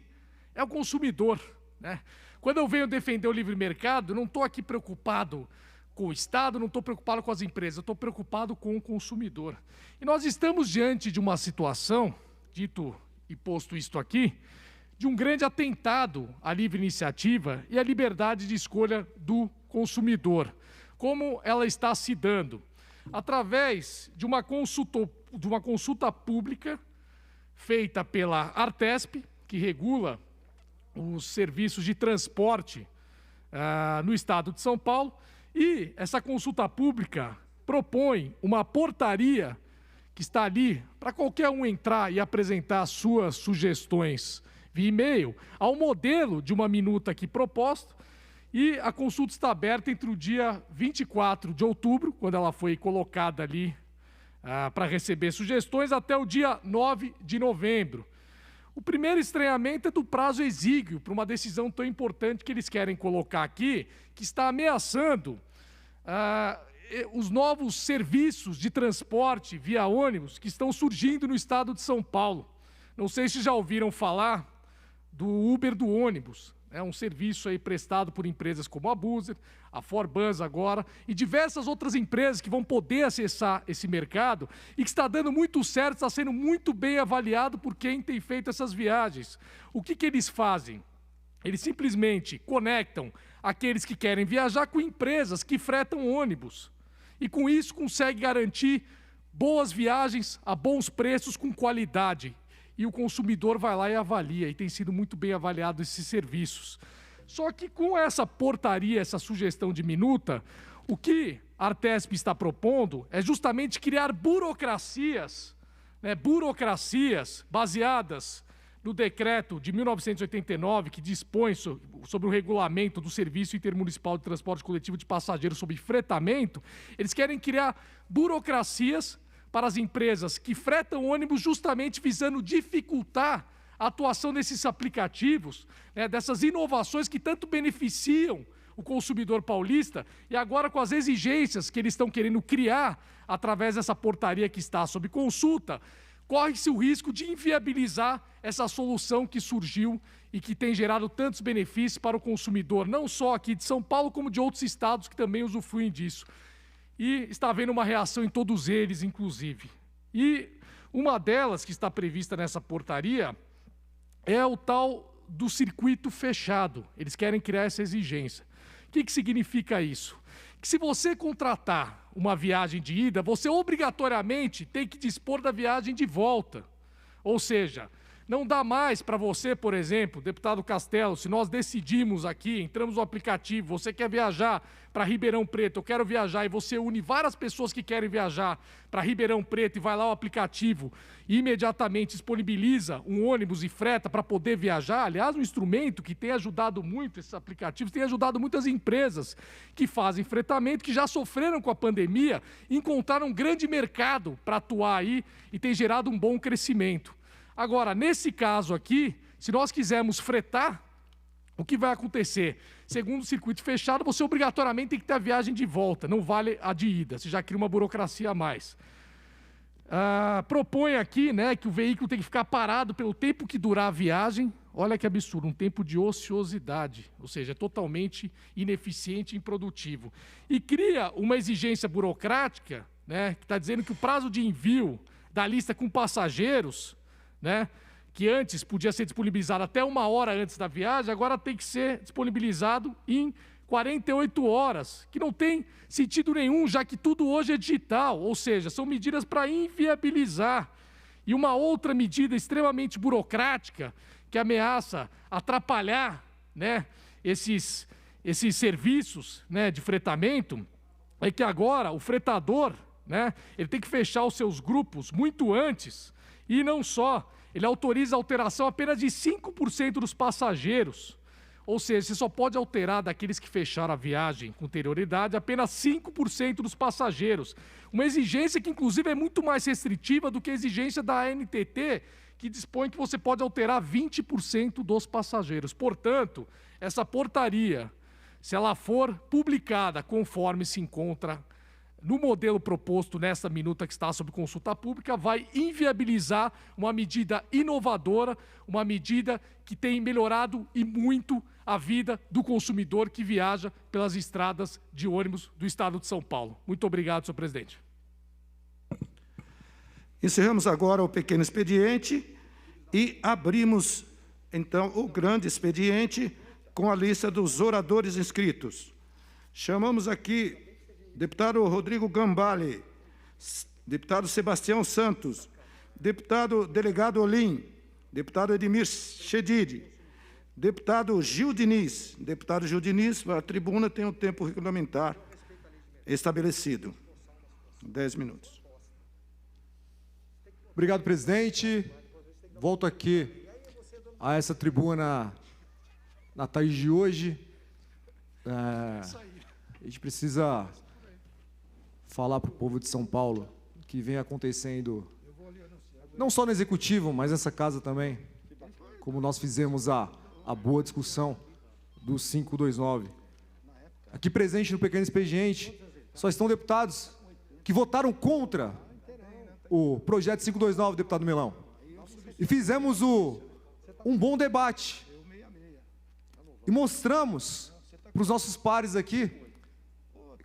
é o consumidor, né? Quando eu venho defender o livre mercado, não estou aqui preocupado com o Estado, não estou preocupado com as empresas, eu estou preocupado com o consumidor. E nós estamos diante de uma situação, dito e posto isto aqui, de um grande atentado à livre iniciativa e à liberdade de escolha do consumidor. Como ela está se dando? Através de uma consulta pública feita pela Artesp, que regula os serviços de transporte no estado de São Paulo, e essa consulta pública propõe uma portaria que está ali para qualquer um entrar e apresentar suas sugestões via e-mail, ao modelo de uma minuta aqui proposta. E a consulta está aberta entre o dia 24 de outubro, quando ela foi colocada ali para receber sugestões, até o dia 9 de novembro. O primeiro estranhamento é do prazo exíguo para uma decisão tão importante que eles querem colocar aqui, que está ameaçando os novos serviços de transporte via ônibus que estão surgindo no estado de São Paulo. Não sei se já ouviram falar do Uber do ônibus. É um serviço aí prestado por empresas como a Buser, a Forbans agora, e diversas outras empresas que vão poder acessar esse mercado e que está dando muito certo, está sendo muito bem avaliado por quem tem feito essas viagens. O que eles fazem? Eles simplesmente conectam aqueles que querem viajar com empresas que fretam ônibus. E com isso consegue garantir boas viagens a bons preços com qualidade. E o consumidor vai lá e avalia, e tem sido muito bem avaliado esses serviços. Só que com essa portaria, essa sugestão de minuta, o que a Artesp está propondo é justamente criar burocracias baseadas no decreto de 1989, que dispõe sobre o regulamento do Serviço Intermunicipal de Transporte Coletivo de Passageiros sobre fretamento. Eles querem criar burocracias para as empresas que fretam ônibus, justamente visando dificultar a atuação desses aplicativos, dessas inovações que tanto beneficiam o consumidor paulista, e agora com as exigências que eles estão querendo criar através dessa portaria que está sob consulta, corre-se o risco de inviabilizar essa solução que surgiu e que tem gerado tantos benefícios para o consumidor, não só aqui de São Paulo, como de outros estados que também usufruem disso. E está havendo uma reação em todos eles, inclusive. E uma delas que está prevista nessa portaria é o tal do circuito fechado. Eles querem criar essa exigência. O que significa isso? Que se você contratar uma viagem de ida, você obrigatoriamente tem que dispor da viagem de volta. Ou seja, não dá mais para você, por exemplo, deputado Castelo, se nós decidimos aqui, entramos no aplicativo, você quer viajar para Ribeirão Preto, eu quero viajar, e você une várias pessoas que querem viajar para Ribeirão Preto e vai lá ao aplicativo e imediatamente disponibiliza um ônibus e freta para poder viajar. Aliás, um instrumento que tem ajudado muito, esses aplicativos, tem ajudado muitas empresas que fazem fretamento, que já sofreram com a pandemia, encontraram um grande mercado para atuar aí e tem gerado um bom crescimento. Agora, nesse caso aqui, se nós quisermos fretar, o que vai acontecer? Segundo o circuito fechado, você obrigatoriamente tem que ter a viagem de volta, não vale a de ida, você já cria uma burocracia a mais. Propõe aqui, que o veículo tem que ficar parado pelo tempo que durar a viagem. Olha que absurdo, um tempo de ociosidade, ou seja, é totalmente ineficiente e improdutivo. E cria uma exigência burocrática, que está dizendo que o prazo de envio da lista com passageiros, que antes podia ser disponibilizado até 1 hora antes da viagem, agora tem que ser disponibilizado em 48 horas, que não tem sentido nenhum, já que tudo hoje é digital, ou seja, são medidas para inviabilizar. E uma outra medida extremamente burocrática, que ameaça atrapalhar, né, esses serviços, né, de fretamento, é que agora o fretador, né, ele tem que fechar os seus grupos muito antes, e não só, ele autoriza a alteração apenas de 5% dos passageiros. Ou seja, você só pode alterar daqueles que fecharam a viagem com anterioridade apenas 5% dos passageiros. Uma exigência que, inclusive, é muito mais restritiva do que a exigência da ANTT, que dispõe que você pode alterar 20% dos passageiros. Portanto, essa portaria, se ela for publicada conforme se encontra no modelo proposto nessa minuta que está sob consulta pública, vai inviabilizar uma medida inovadora, uma medida que tem melhorado e muito a vida do consumidor que viaja pelas estradas de ônibus do Estado de São Paulo. Muito obrigado, senhor presidente. Encerramos agora o pequeno expediente e abrimos, então, o grande expediente com a lista dos oradores inscritos. Chamamos aqui deputado Rodrigo Gambale, deputado Sebastião Santos, deputado delegado Olim, deputado Edmir Chedid, deputado Gil Diniz. Deputado Gil Diniz, a tribuna tem um tempo regulamentar estabelecido. 10 minutos. Obrigado, presidente. Volto aqui a essa tribuna na tarde de hoje. A gente precisa falar para o povo de São Paulo que vem acontecendo, não só no Executivo, mas nessa casa também, como nós fizemos a boa discussão do 529. Aqui presente no pequeno expediente, só estão deputados que votaram contra o projeto 529, deputado Milão. E fizemos um bom debate. E mostramos para os nossos pares aqui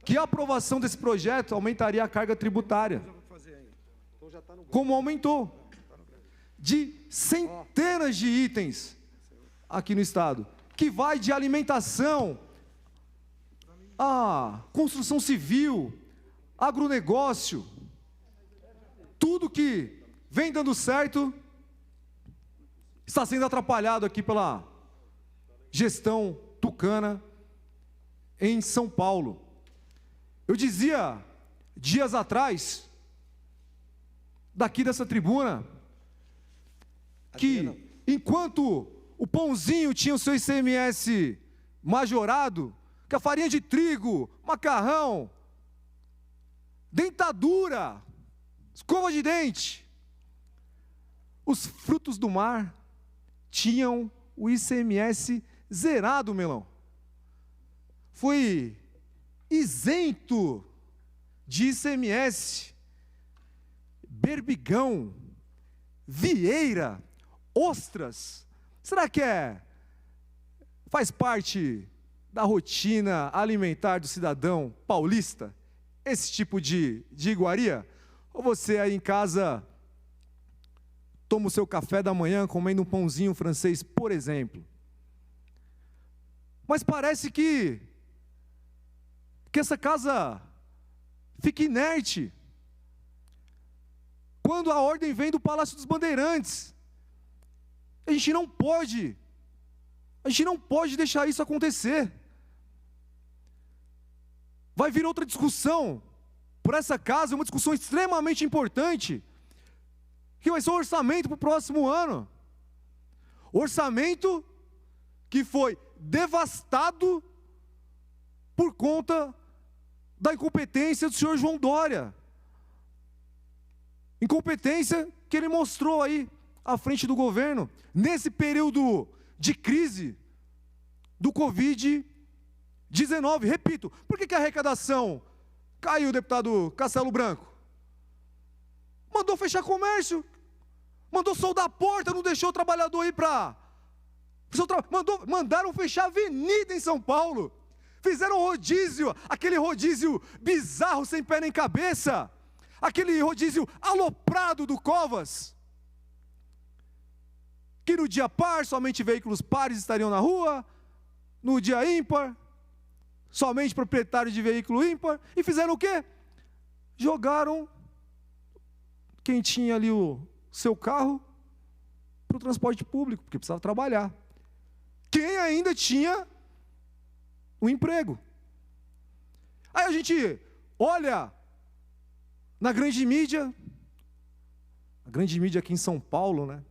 que a aprovação desse projeto aumentaria a carga tributária, como aumentou, de centenas de itens aqui no Estado, que vai de alimentação, a construção civil, agronegócio, tudo que vem dando certo está sendo atrapalhado aqui pela gestão tucana em São Paulo. Eu dizia, dias atrás, daqui dessa tribuna, que enquanto o pãozinho tinha o seu ICMS majorado, que a farinha de trigo, macarrão, dentadura, escova de dente, os frutos do mar tinham o ICMS zerado, Melão. Foi isento de ICMS, berbigão, vieira, ostras. Será que faz parte da rotina alimentar do cidadão paulista esse tipo de iguaria? Ou você aí em casa toma o seu café da manhã comendo um pãozinho francês, por exemplo? Mas parece que essa casa fica inerte quando a ordem vem do Palácio dos Bandeirantes. A gente não pode deixar isso acontecer. Vai vir outra discussão por essa casa, uma discussão extremamente importante, que vai ser o orçamento para o próximo ano. Orçamento que foi devastado por conta da incompetência do senhor João Dória. Incompetência que ele mostrou aí à frente do governo, nesse período de crise do Covid-19. Repito, por que a arrecadação caiu, deputado Castelo Branco? Mandou fechar comércio, mandou soldar a porta, não deixou o trabalhador ir para... Mandaram fechar a avenida em São Paulo. Fizeram rodízio, aquele rodízio bizarro, sem pé nem cabeça, aquele rodízio aloprado do Covas. que no dia par somente veículos pares estariam na rua, no dia ímpar somente proprietários de veículo ímpar, e fizeram o quê? Jogaram quem tinha ali o seu carro para o transporte público, porque precisava trabalhar. Quem ainda tinha o emprego. Aí a gente olha na grande mídia, a grande mídia aqui em São Paulo, né?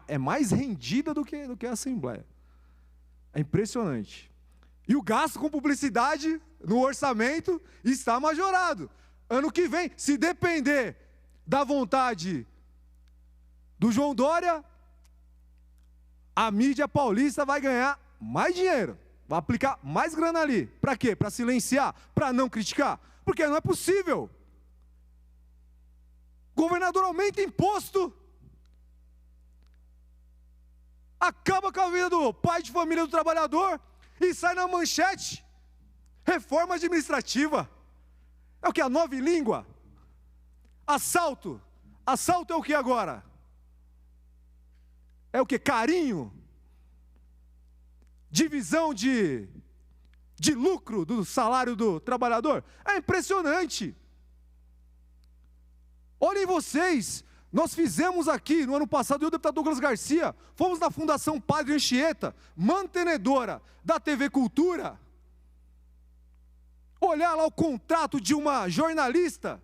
É mais rendida do que a Assembleia. É impressionante. E o gasto com publicidade no orçamento está majorado. Ano que vem, se depender da vontade do João Dória, a mídia paulista vai ganhar mais dinheiro, vai aplicar mais grana ali. Para quê? Para silenciar? Para não criticar? Porque não é possível. Governador aumenta imposto, acaba com a vida do pai de família do trabalhador e sai na manchete. Reforma administrativa. É o que? A nova língua? Assalto. Assalto é o que agora? É o que? Carinho? Divisão de lucro do salário do trabalhador? É impressionante. Olhem vocês, nós fizemos aqui, no ano passado, eu e o deputado Douglas Garcia, fomos na Fundação Padre Anchieta, mantenedora da TV Cultura, olhar lá o contrato de uma jornalista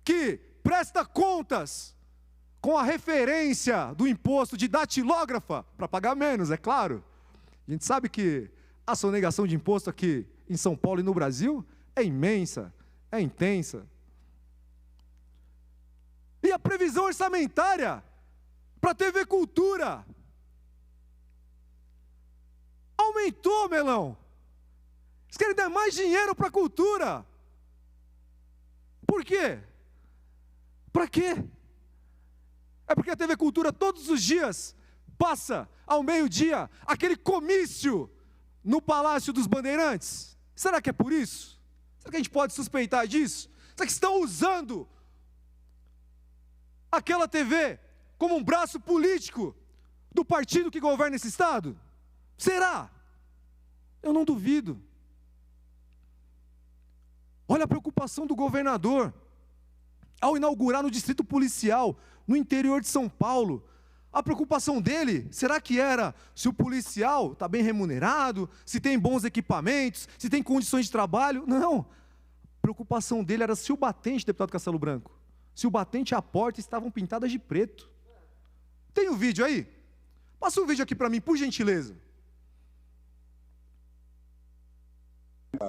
que presta contas com a referência do imposto de datilógrafa, para pagar menos, é claro. A gente sabe que a sonegação de imposto aqui em São Paulo e no Brasil é imensa, é intensa. E a previsão orçamentária para a TV Cultura aumentou, Melão. Eles querem dar mais dinheiro para a cultura. Por quê? Para quê? É porque a TV Cultura todos os dias passa ao meio-dia aquele comício no Palácio dos Bandeirantes. Será que é por isso? Será que a gente pode suspeitar disso? Será que estão usando aquela TV como um braço político do partido que governa esse estado? Será? Eu não duvido. Olha a preocupação do governador ao inaugurar no distrito policial, no interior de São Paulo. A preocupação dele, será que era se o policial está bem remunerado, se tem bons equipamentos, se tem condições de trabalho? Não. A preocupação dele era se o batente, deputado Castelo Branco, se o batente e a porta estavam pintadas de preto. Tem o vídeo aí? Passa um vídeo aqui para mim, por gentileza.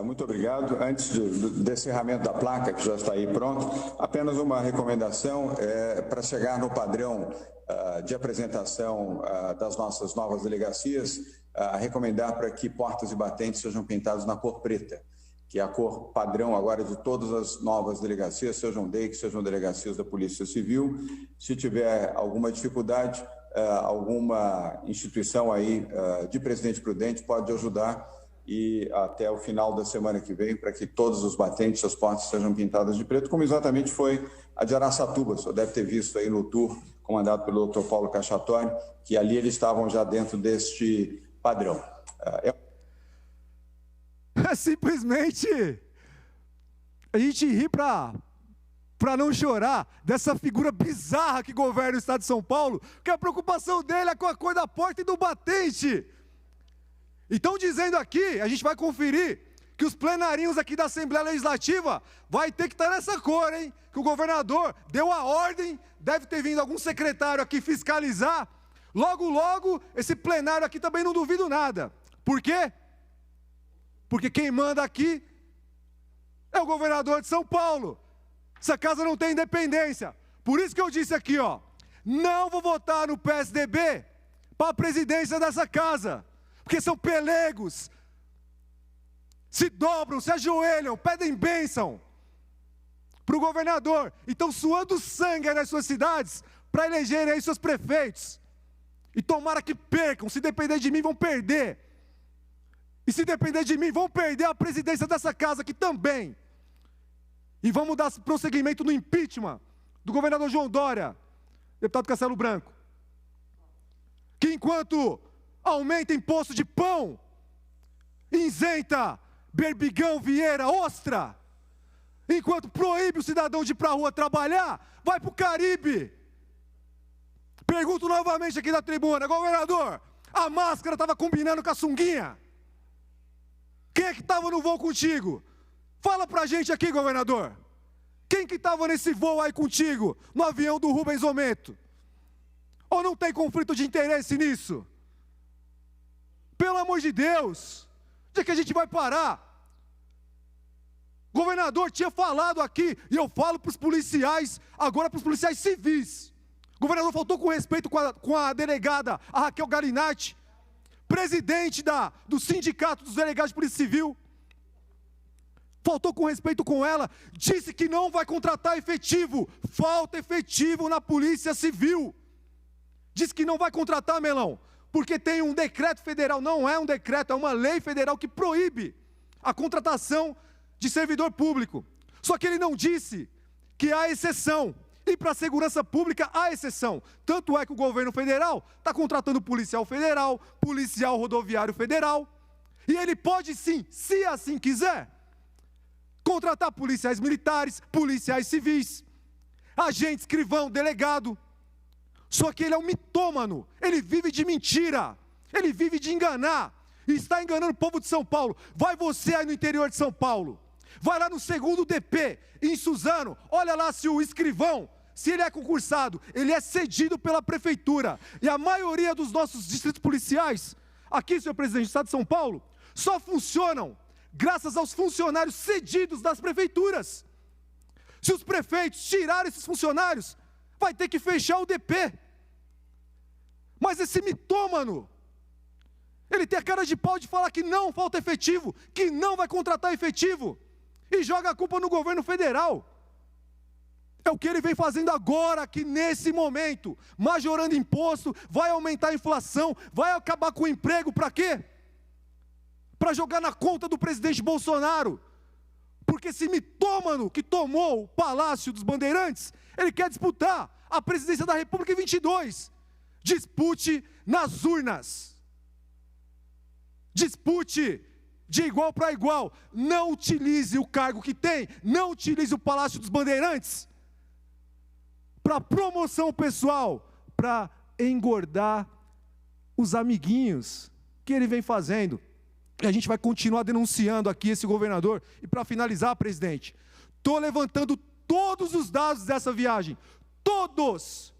Muito obrigado. Antes do encerramento da placa, que já está aí pronto, apenas uma recomendação para chegar no padrão de apresentação das nossas novas delegacias, recomendar para que portas e batentes sejam pintados na cor preta, que é a cor padrão agora de todas as novas delegacias, sejam DEIC, sejam delegacias da Polícia Civil. Se tiver alguma dificuldade, alguma instituição aí de Presidente Prudente pode ajudar, e até o final da semana que vem, para que todos os batentes, as portas sejam pintadas de preto, como exatamente foi a de Araçatuba. O senhor deve ter visto aí no tour, comandado pelo Dr. Paulo Cachatori, que ali eles estavam já dentro deste padrão. Simplesmente, a gente ri para não chorar dessa figura bizarra que governa o estado de São Paulo, que a preocupação dele é com a cor da porta e do batente. Então, dizendo aqui, a gente vai conferir que os plenarinhos aqui da Assembleia Legislativa vai ter que estar nessa cor, hein? Que o governador deu a ordem, deve ter vindo algum secretário aqui fiscalizar. Logo, logo, esse plenário aqui também não duvido nada. Por quê? Porque quem manda aqui é o governador de São Paulo. Essa casa não tem independência. Por isso que eu disse aqui, ó, não vou votar no PSDB para a presidência dessa casa. Porque são pelegos, se dobram, se ajoelham, pedem bênção para o governador, e estão suando sangue aí nas suas cidades para elegerem aí seus prefeitos, e tomara que percam. Se depender de mim vão perder, e se depender de mim vão perder a presidência dessa casa aqui também, e vamos dar prosseguimento no impeachment do governador João Dória, deputado Castelo Branco. que enquanto aumenta imposto de pão, isenta berbigão, vieira, ostra, enquanto proíbe o cidadão de ir para a rua trabalhar, vai para o Caribe. Pergunto novamente aqui da tribuna, governador, a máscara estava combinando com a sunguinha? Quem é que estava no voo contigo? Fala pra gente aqui, governador. Quem que estava nesse voo aí contigo, no avião do Rubens Ometo? Ou não tem conflito de interesse nisso? Pelo amor de Deus, onde é que a gente vai parar? O governador tinha falado aqui, e eu falo para os policiais, agora para os policiais civis. O governador faltou com respeito com a delegada, a Raquel Galinatti, presidente do Sindicato dos Delegados de Polícia Civil. Faltou com respeito com ela, disse que não vai contratar efetivo, falta efetivo na Polícia Civil. Disse que não vai contratar, Melão, porque tem um decreto federal, não é um decreto, é uma lei federal que proíbe a contratação de servidor público. Só que ele não disse que há exceção. E para a segurança pública há exceção. Tanto é que o governo federal está contratando policial federal, policial rodoviário federal. E ele pode sim, se assim quiser, contratar policiais militares, policiais civis, agente, escrivão, delegado. Só que ele é um mitômano, ele vive de mentira, ele vive de enganar. E está enganando o povo de São Paulo. Vai você aí no interior de São Paulo. Vai lá no 2º DP, em Suzano, olha lá se o escrivão, se ele é concursado, ele é cedido pela prefeitura. E a maioria dos nossos distritos policiais, aqui, senhor presidente do estado de São Paulo, só funcionam graças aos funcionários cedidos das prefeituras. Se os prefeitos tirarem esses funcionários, vai ter que fechar o DP. Mas esse mitômano, ele tem a cara de pau de falar que não falta efetivo, que não vai contratar efetivo, e joga a culpa no governo federal. É o que ele vem fazendo agora, aqui nesse momento, majorando imposto, vai aumentar a inflação, vai acabar com o emprego, para quê? Para jogar na conta do presidente Bolsonaro. Porque esse mitômano que tomou o Palácio dos Bandeirantes, ele quer disputar a presidência da República em 22. Dispute nas urnas. Dispute de igual para igual. Não utilize o cargo que tem, não utilize o Palácio dos Bandeirantes para promoção pessoal, para engordar os amiguinhos que ele vem fazendo. E a gente vai continuar denunciando aqui esse governador. E para finalizar, presidente, estou levantando todos os dados dessa viagem. Todos.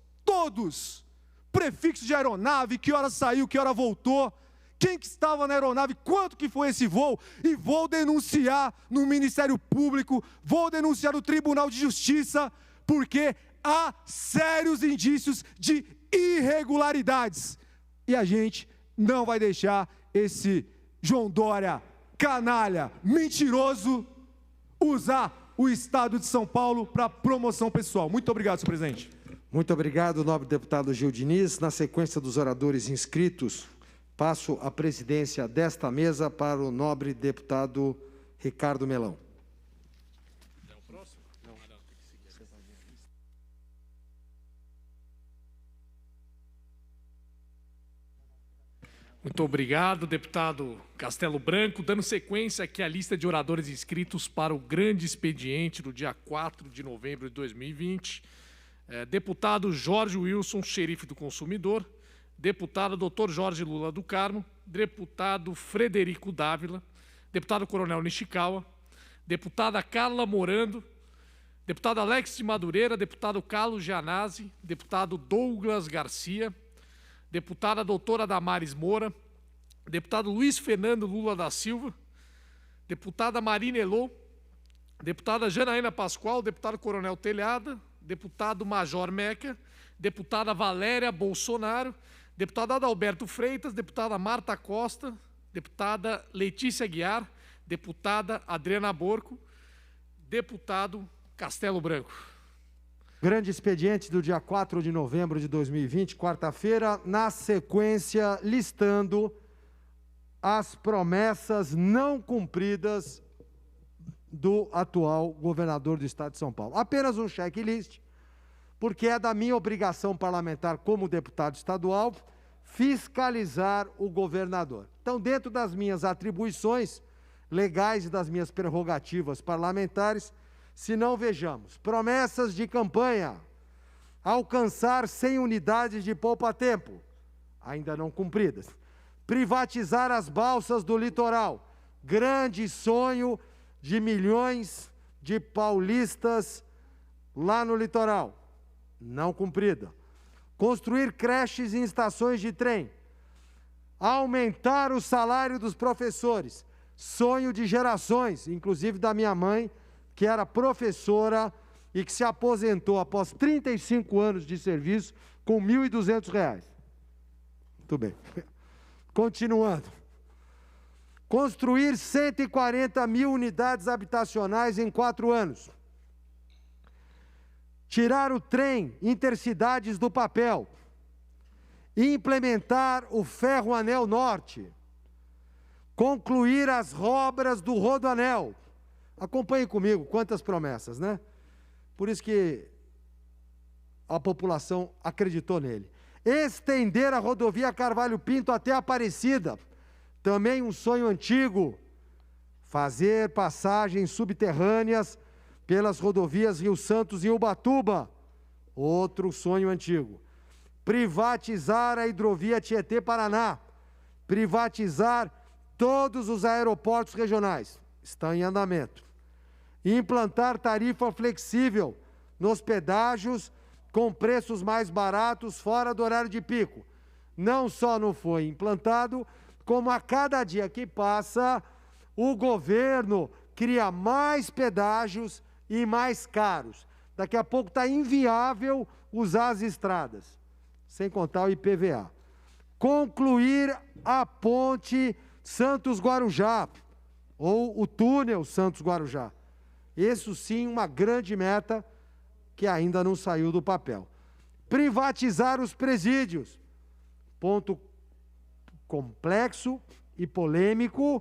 Prefixo de aeronave, que hora saiu, que hora voltou, quem que estava na aeronave, quanto que foi esse voo, e vou denunciar no Ministério Público, vou denunciar no Tribunal de Justiça, porque há sérios indícios de irregularidades. E a gente não vai deixar esse João Dória, canalha, mentiroso, usar o Estado de São Paulo para promoção pessoal. Muito obrigado, senhor presidente. Muito obrigado, nobre deputado Gil Diniz. Na sequência dos oradores inscritos, passo a presidência desta mesa para o nobre deputado Ricardo Melão. Muito obrigado, deputado Castelo Branco. Dando sequência aqui à lista de oradores inscritos para o grande expediente do dia 4 de novembro de 2020. Deputado Jorge Wilson, xerife do consumidor. Deputado Dr. Jorge Lula do Carmo. Deputado Frederico Dávila. Deputado Coronel Nishikawa. Deputada Carla Morando. Deputado Alex de Madureira. Deputado Carlos Gianazzi. Deputado Douglas Garcia. Deputada doutora Damares Moura, deputado Luiz Fernando Lula da Silva, deputada Marina Elô, deputada Janaína Pascoal, deputado Coronel Telhada, deputado Major Meca, deputada Valéria Bolsonaro, deputado Adalberto Freitas, deputada Marta Costa, deputada Letícia Guiar, deputada Adriana Borco, deputado Castelo Branco. Grande expediente do dia 4 de novembro de 2020, quarta-feira, na sequência, listando as promessas não cumpridas do atual governador do estado de São Paulo. Apenas um checklist, porque é da minha obrigação parlamentar como deputado estadual fiscalizar o governador. Então, dentro das minhas atribuições legais e das minhas prerrogativas parlamentares, se não vejamos promessas de campanha, alcançar 100 unidades de poupa-tempo, ainda não cumpridas, privatizar as balsas do litoral, grande sonho de milhões de paulistas lá no litoral, não cumprida. Construir creches em estações de trem, aumentar o salário dos professores, sonho de gerações, inclusive da minha mãe, que era professora e que se aposentou após 35 anos de serviço com R$ 1.200. Muito bem. Continuando. Construir 140 mil unidades habitacionais em 4 anos. Tirar o trem intercidades do papel. Implementar o Ferroanel Norte. Concluir as obras do Rodoanel. Acompanhe comigo, quantas promessas, né? Por isso que a população acreditou nele. Estender a rodovia Carvalho Pinto até Aparecida. Também um sonho antigo. Fazer passagens subterrâneas pelas rodovias Rio Santos e Ubatuba. Outro sonho antigo. Privatizar a hidrovia Tietê-Paraná. Privatizar todos os aeroportos regionais. Está em andamento. Implantar tarifa flexível nos pedágios com preços mais baratos fora do horário de pico. Não só não foi implantado, como a cada dia que passa, o governo cria mais pedágios e mais caros. Daqui a pouco está inviável usar as estradas, sem contar o IPVA. Concluir a ponte Santos-Guarujá, ou o túnel Santos-Guarujá. Isso sim, uma grande meta que ainda não saiu do papel. Privatizar os presídios. Ponto complexo e polêmico.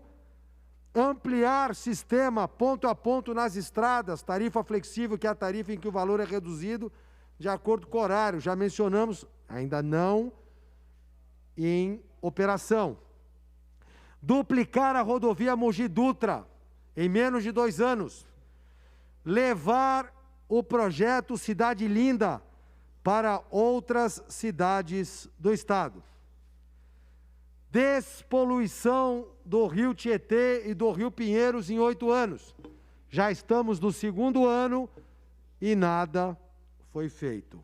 Ampliar sistema ponto a ponto nas estradas, tarifa flexível, que é a tarifa em que o valor é reduzido de acordo com o horário. Já mencionamos, ainda não em operação. Duplicar a rodovia Mogi Dutra em menos de 2 anos. Levar o projeto Cidade Linda para outras cidades do estado. Despoluição do Rio Tietê e do Rio Pinheiros em 8 anos. Já estamos no 2º ano e nada foi feito.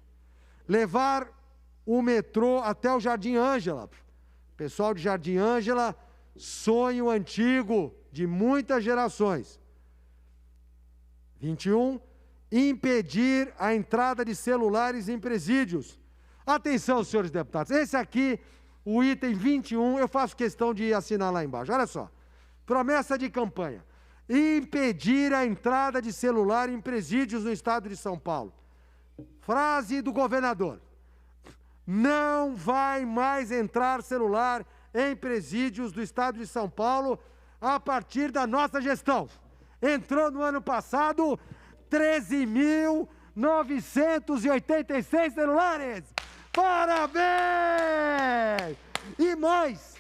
Levar o metrô até o Jardim Ângela. Pessoal de Jardim Ângela, sonho antigo de muitas gerações. 21. Impedir a entrada de celulares em presídios. Atenção, senhores deputados, esse aqui, o item 21, eu faço questão de assinar lá embaixo. Olha só, promessa de campanha. Impedir a entrada de celular em presídios no estado de São Paulo. Frase do governador. Não vai mais entrar celular em presídios do estado de São Paulo a partir da nossa gestão. Entrou no ano passado 13.986 celulares. Parabéns! E mais,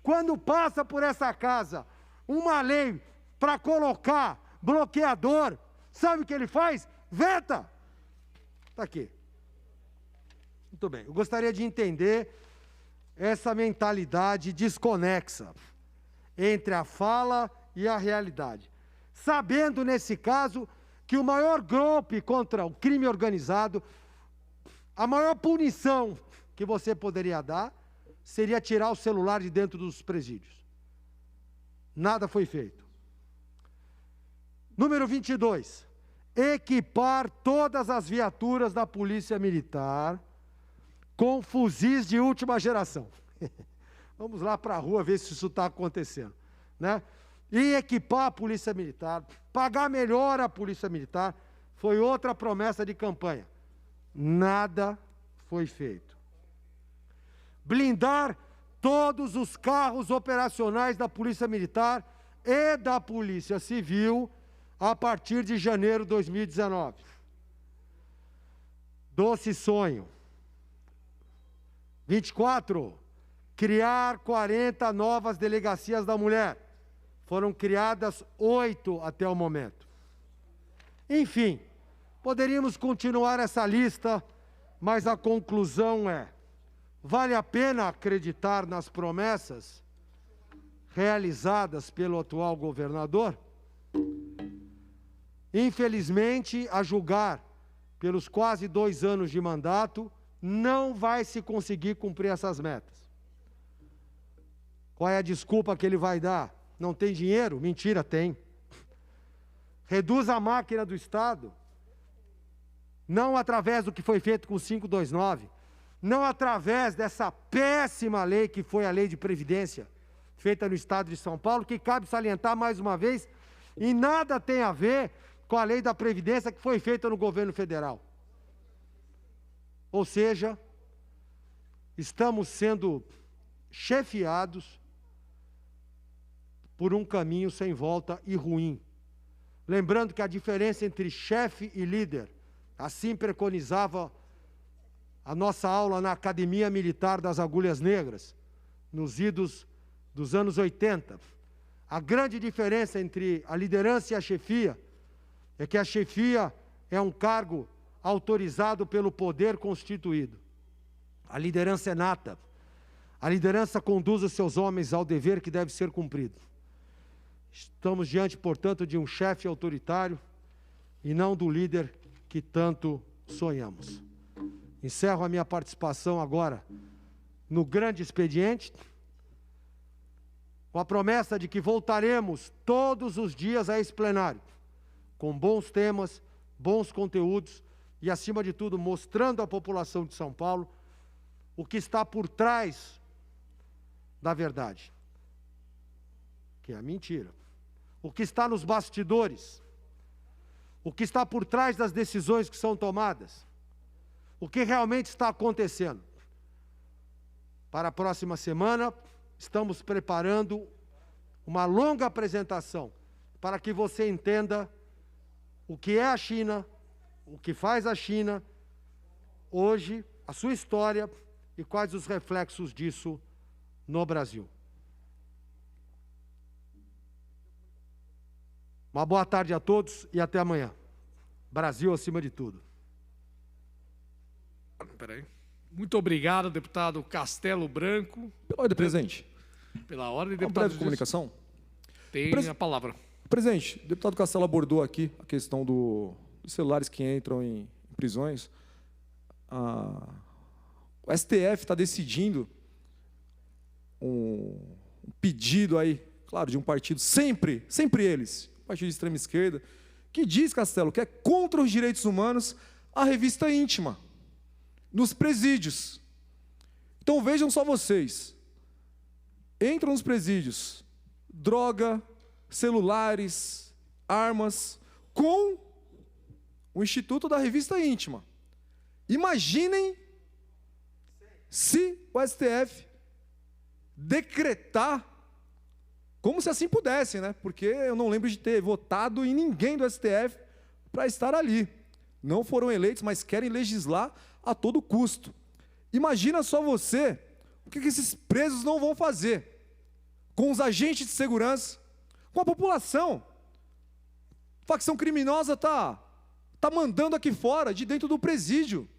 quando passa por essa casa uma lei para colocar bloqueador, sabe o que ele faz? Veta! Está aqui. Muito bem. Eu gostaria de entender essa mentalidade desconexa entre a fala e a realidade. Sabendo, nesse caso, que o maior golpe contra o crime organizado, a maior punição que você poderia dar, seria tirar o celular de dentro dos presídios. Nada foi feito. Número 22. Equipar todas as viaturas da Polícia Militar com fuzis de última geração. Vamos lá para a rua ver se isso está acontecendo, né? E equipar a Polícia Militar, pagar melhor a Polícia Militar, foi outra promessa de campanha. Nada foi feito. Blindar todos os carros operacionais da Polícia Militar e da Polícia Civil a partir de janeiro de 2019. Doce sonho. 24, criar 40 novas delegacias da mulher. Foram criadas 8 até o momento. Enfim, poderíamos continuar essa lista, mas a conclusão é: vale a pena acreditar nas promessas realizadas pelo atual governador? Infelizmente, a julgar pelos quase 2 anos de mandato, não vai se conseguir cumprir essas metas. Qual é a desculpa que ele vai dar? Não tem dinheiro? Mentira, tem. Reduz a máquina do Estado, não através do que foi feito com o 529, não através dessa péssima lei que foi a Lei de Previdência, feita no Estado de São Paulo, que cabe salientar mais uma vez, e nada tem a ver com a Lei da Previdência que foi feita no governo federal. Ou seja, estamos sendo chefiados por um caminho sem volta e ruim. Lembrando que a diferença entre chefe e líder, assim preconizava a nossa aula na Academia Militar das Agulhas Negras, nos idos dos anos 80. A grande diferença entre a liderança e a chefia é que a chefia é um cargo autorizado pelo poder constituído. A liderança é nata. A liderança conduz os seus homens ao dever que deve ser cumprido. Estamos diante, portanto, de um chefe autoritário e não do líder que tanto sonhamos. Encerro a minha participação agora no grande expediente, com a promessa de que voltaremos todos os dias a esse plenário, com bons temas, bons conteúdos e, acima de tudo, mostrando à população de São Paulo o que está por trás da verdade, que é a mentira. O que está nos bastidores, o que está por trás das decisões que são tomadas, o que realmente está acontecendo. Para a próxima semana, estamos preparando uma longa apresentação para que você entenda o que é a China, o que faz a China hoje, a sua história e quais os reflexos disso no Brasil. Uma boa tarde a todos e até amanhã. Brasil acima de tudo. Peraí. Muito obrigado, deputado Castelo Branco. Pela ordem, presidente. Pela ordem, Uma deputado. breve comunicação. Tem a palavra. Presidente, o deputado Castelo abordou aqui a questão dos celulares que entram em prisões. O STF está decidindo um pedido aí, claro, de um partido, sempre eles, partido de extrema esquerda, que diz, Castelo, que é contra os direitos humanos a revista íntima, nos presídios. Então vejam só vocês, entram nos presídios, droga, celulares, armas, com o Instituto da Revista Íntima. Imaginem se o STF decretar, como se assim pudesse, né? Porque eu não lembro de ter votado em ninguém do STF para estar ali. Não foram eleitos, mas querem legislar a todo custo. Imagina só você, o que esses presos não vão fazer com os agentes de segurança, com a população. A facção criminosa tá mandando aqui fora, de dentro do presídio.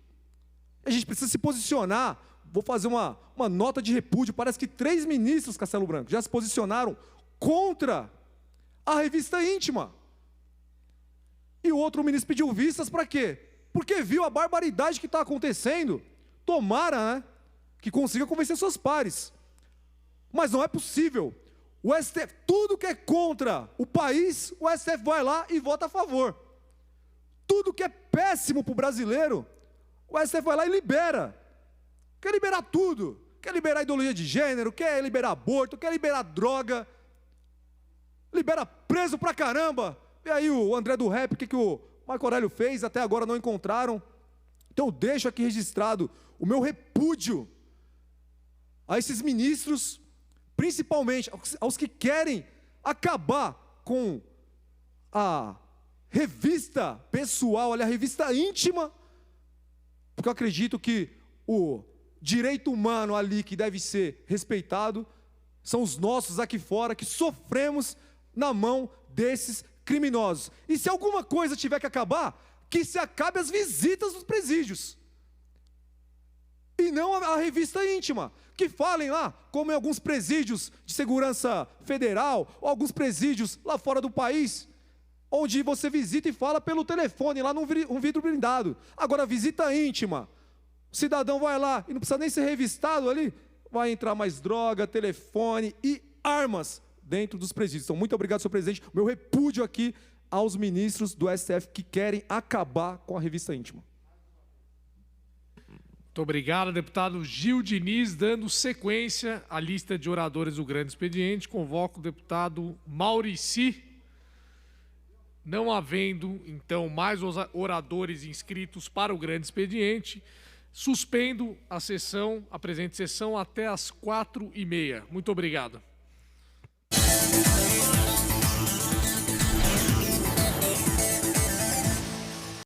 A gente precisa se posicionar. Vou fazer uma nota de repúdio. Parece que 3 ministros, Castelo Branco, já se posicionaram contra a revista íntima. E o outro ministro pediu vistas para quê? Porque viu a barbaridade que está acontecendo. Tomara, né, que consiga convencer seus pares. Mas não é possível. O STF, tudo que é contra o país, o STF vai lá e vota a favor. Tudo que é péssimo para o brasileiro, o STF vai lá e libera. Quer liberar tudo. Quer liberar ideologia de gênero, quer liberar aborto, quer liberar droga. Libera preso pra caramba. E aí o André do Rap, o que o Marco Aurélio fez, até agora não encontraram. Então eu deixo aqui registrado o meu repúdio a esses ministros, principalmente aos que querem acabar com a revista pessoal, a revista íntima, porque eu acredito que o direito humano ali que deve ser respeitado são os nossos aqui fora que sofremos na mão desses criminosos. E se alguma coisa tiver que acabar, que se acabe as visitas dos presídios. E não a revista íntima. Que falem lá, como em alguns presídios de segurança federal, ou alguns presídios lá fora do país, onde você visita e fala pelo telefone, lá num vidro blindado. Agora, visita íntima. O cidadão vai lá e não precisa nem ser revistado ali, vai entrar mais droga, telefone e armas dentro dos presídios. Então, muito obrigado, senhor presidente. Meu repúdio aqui aos ministros do STF que querem acabar com a revista íntima. Muito obrigado, deputado Gil Diniz. Dando sequência à lista de oradores do grande expediente, convoco o deputado Maurici. Não havendo, então, mais oradores inscritos para o grande expediente, suspendo a presente sessão até às 4h30. Muito obrigado.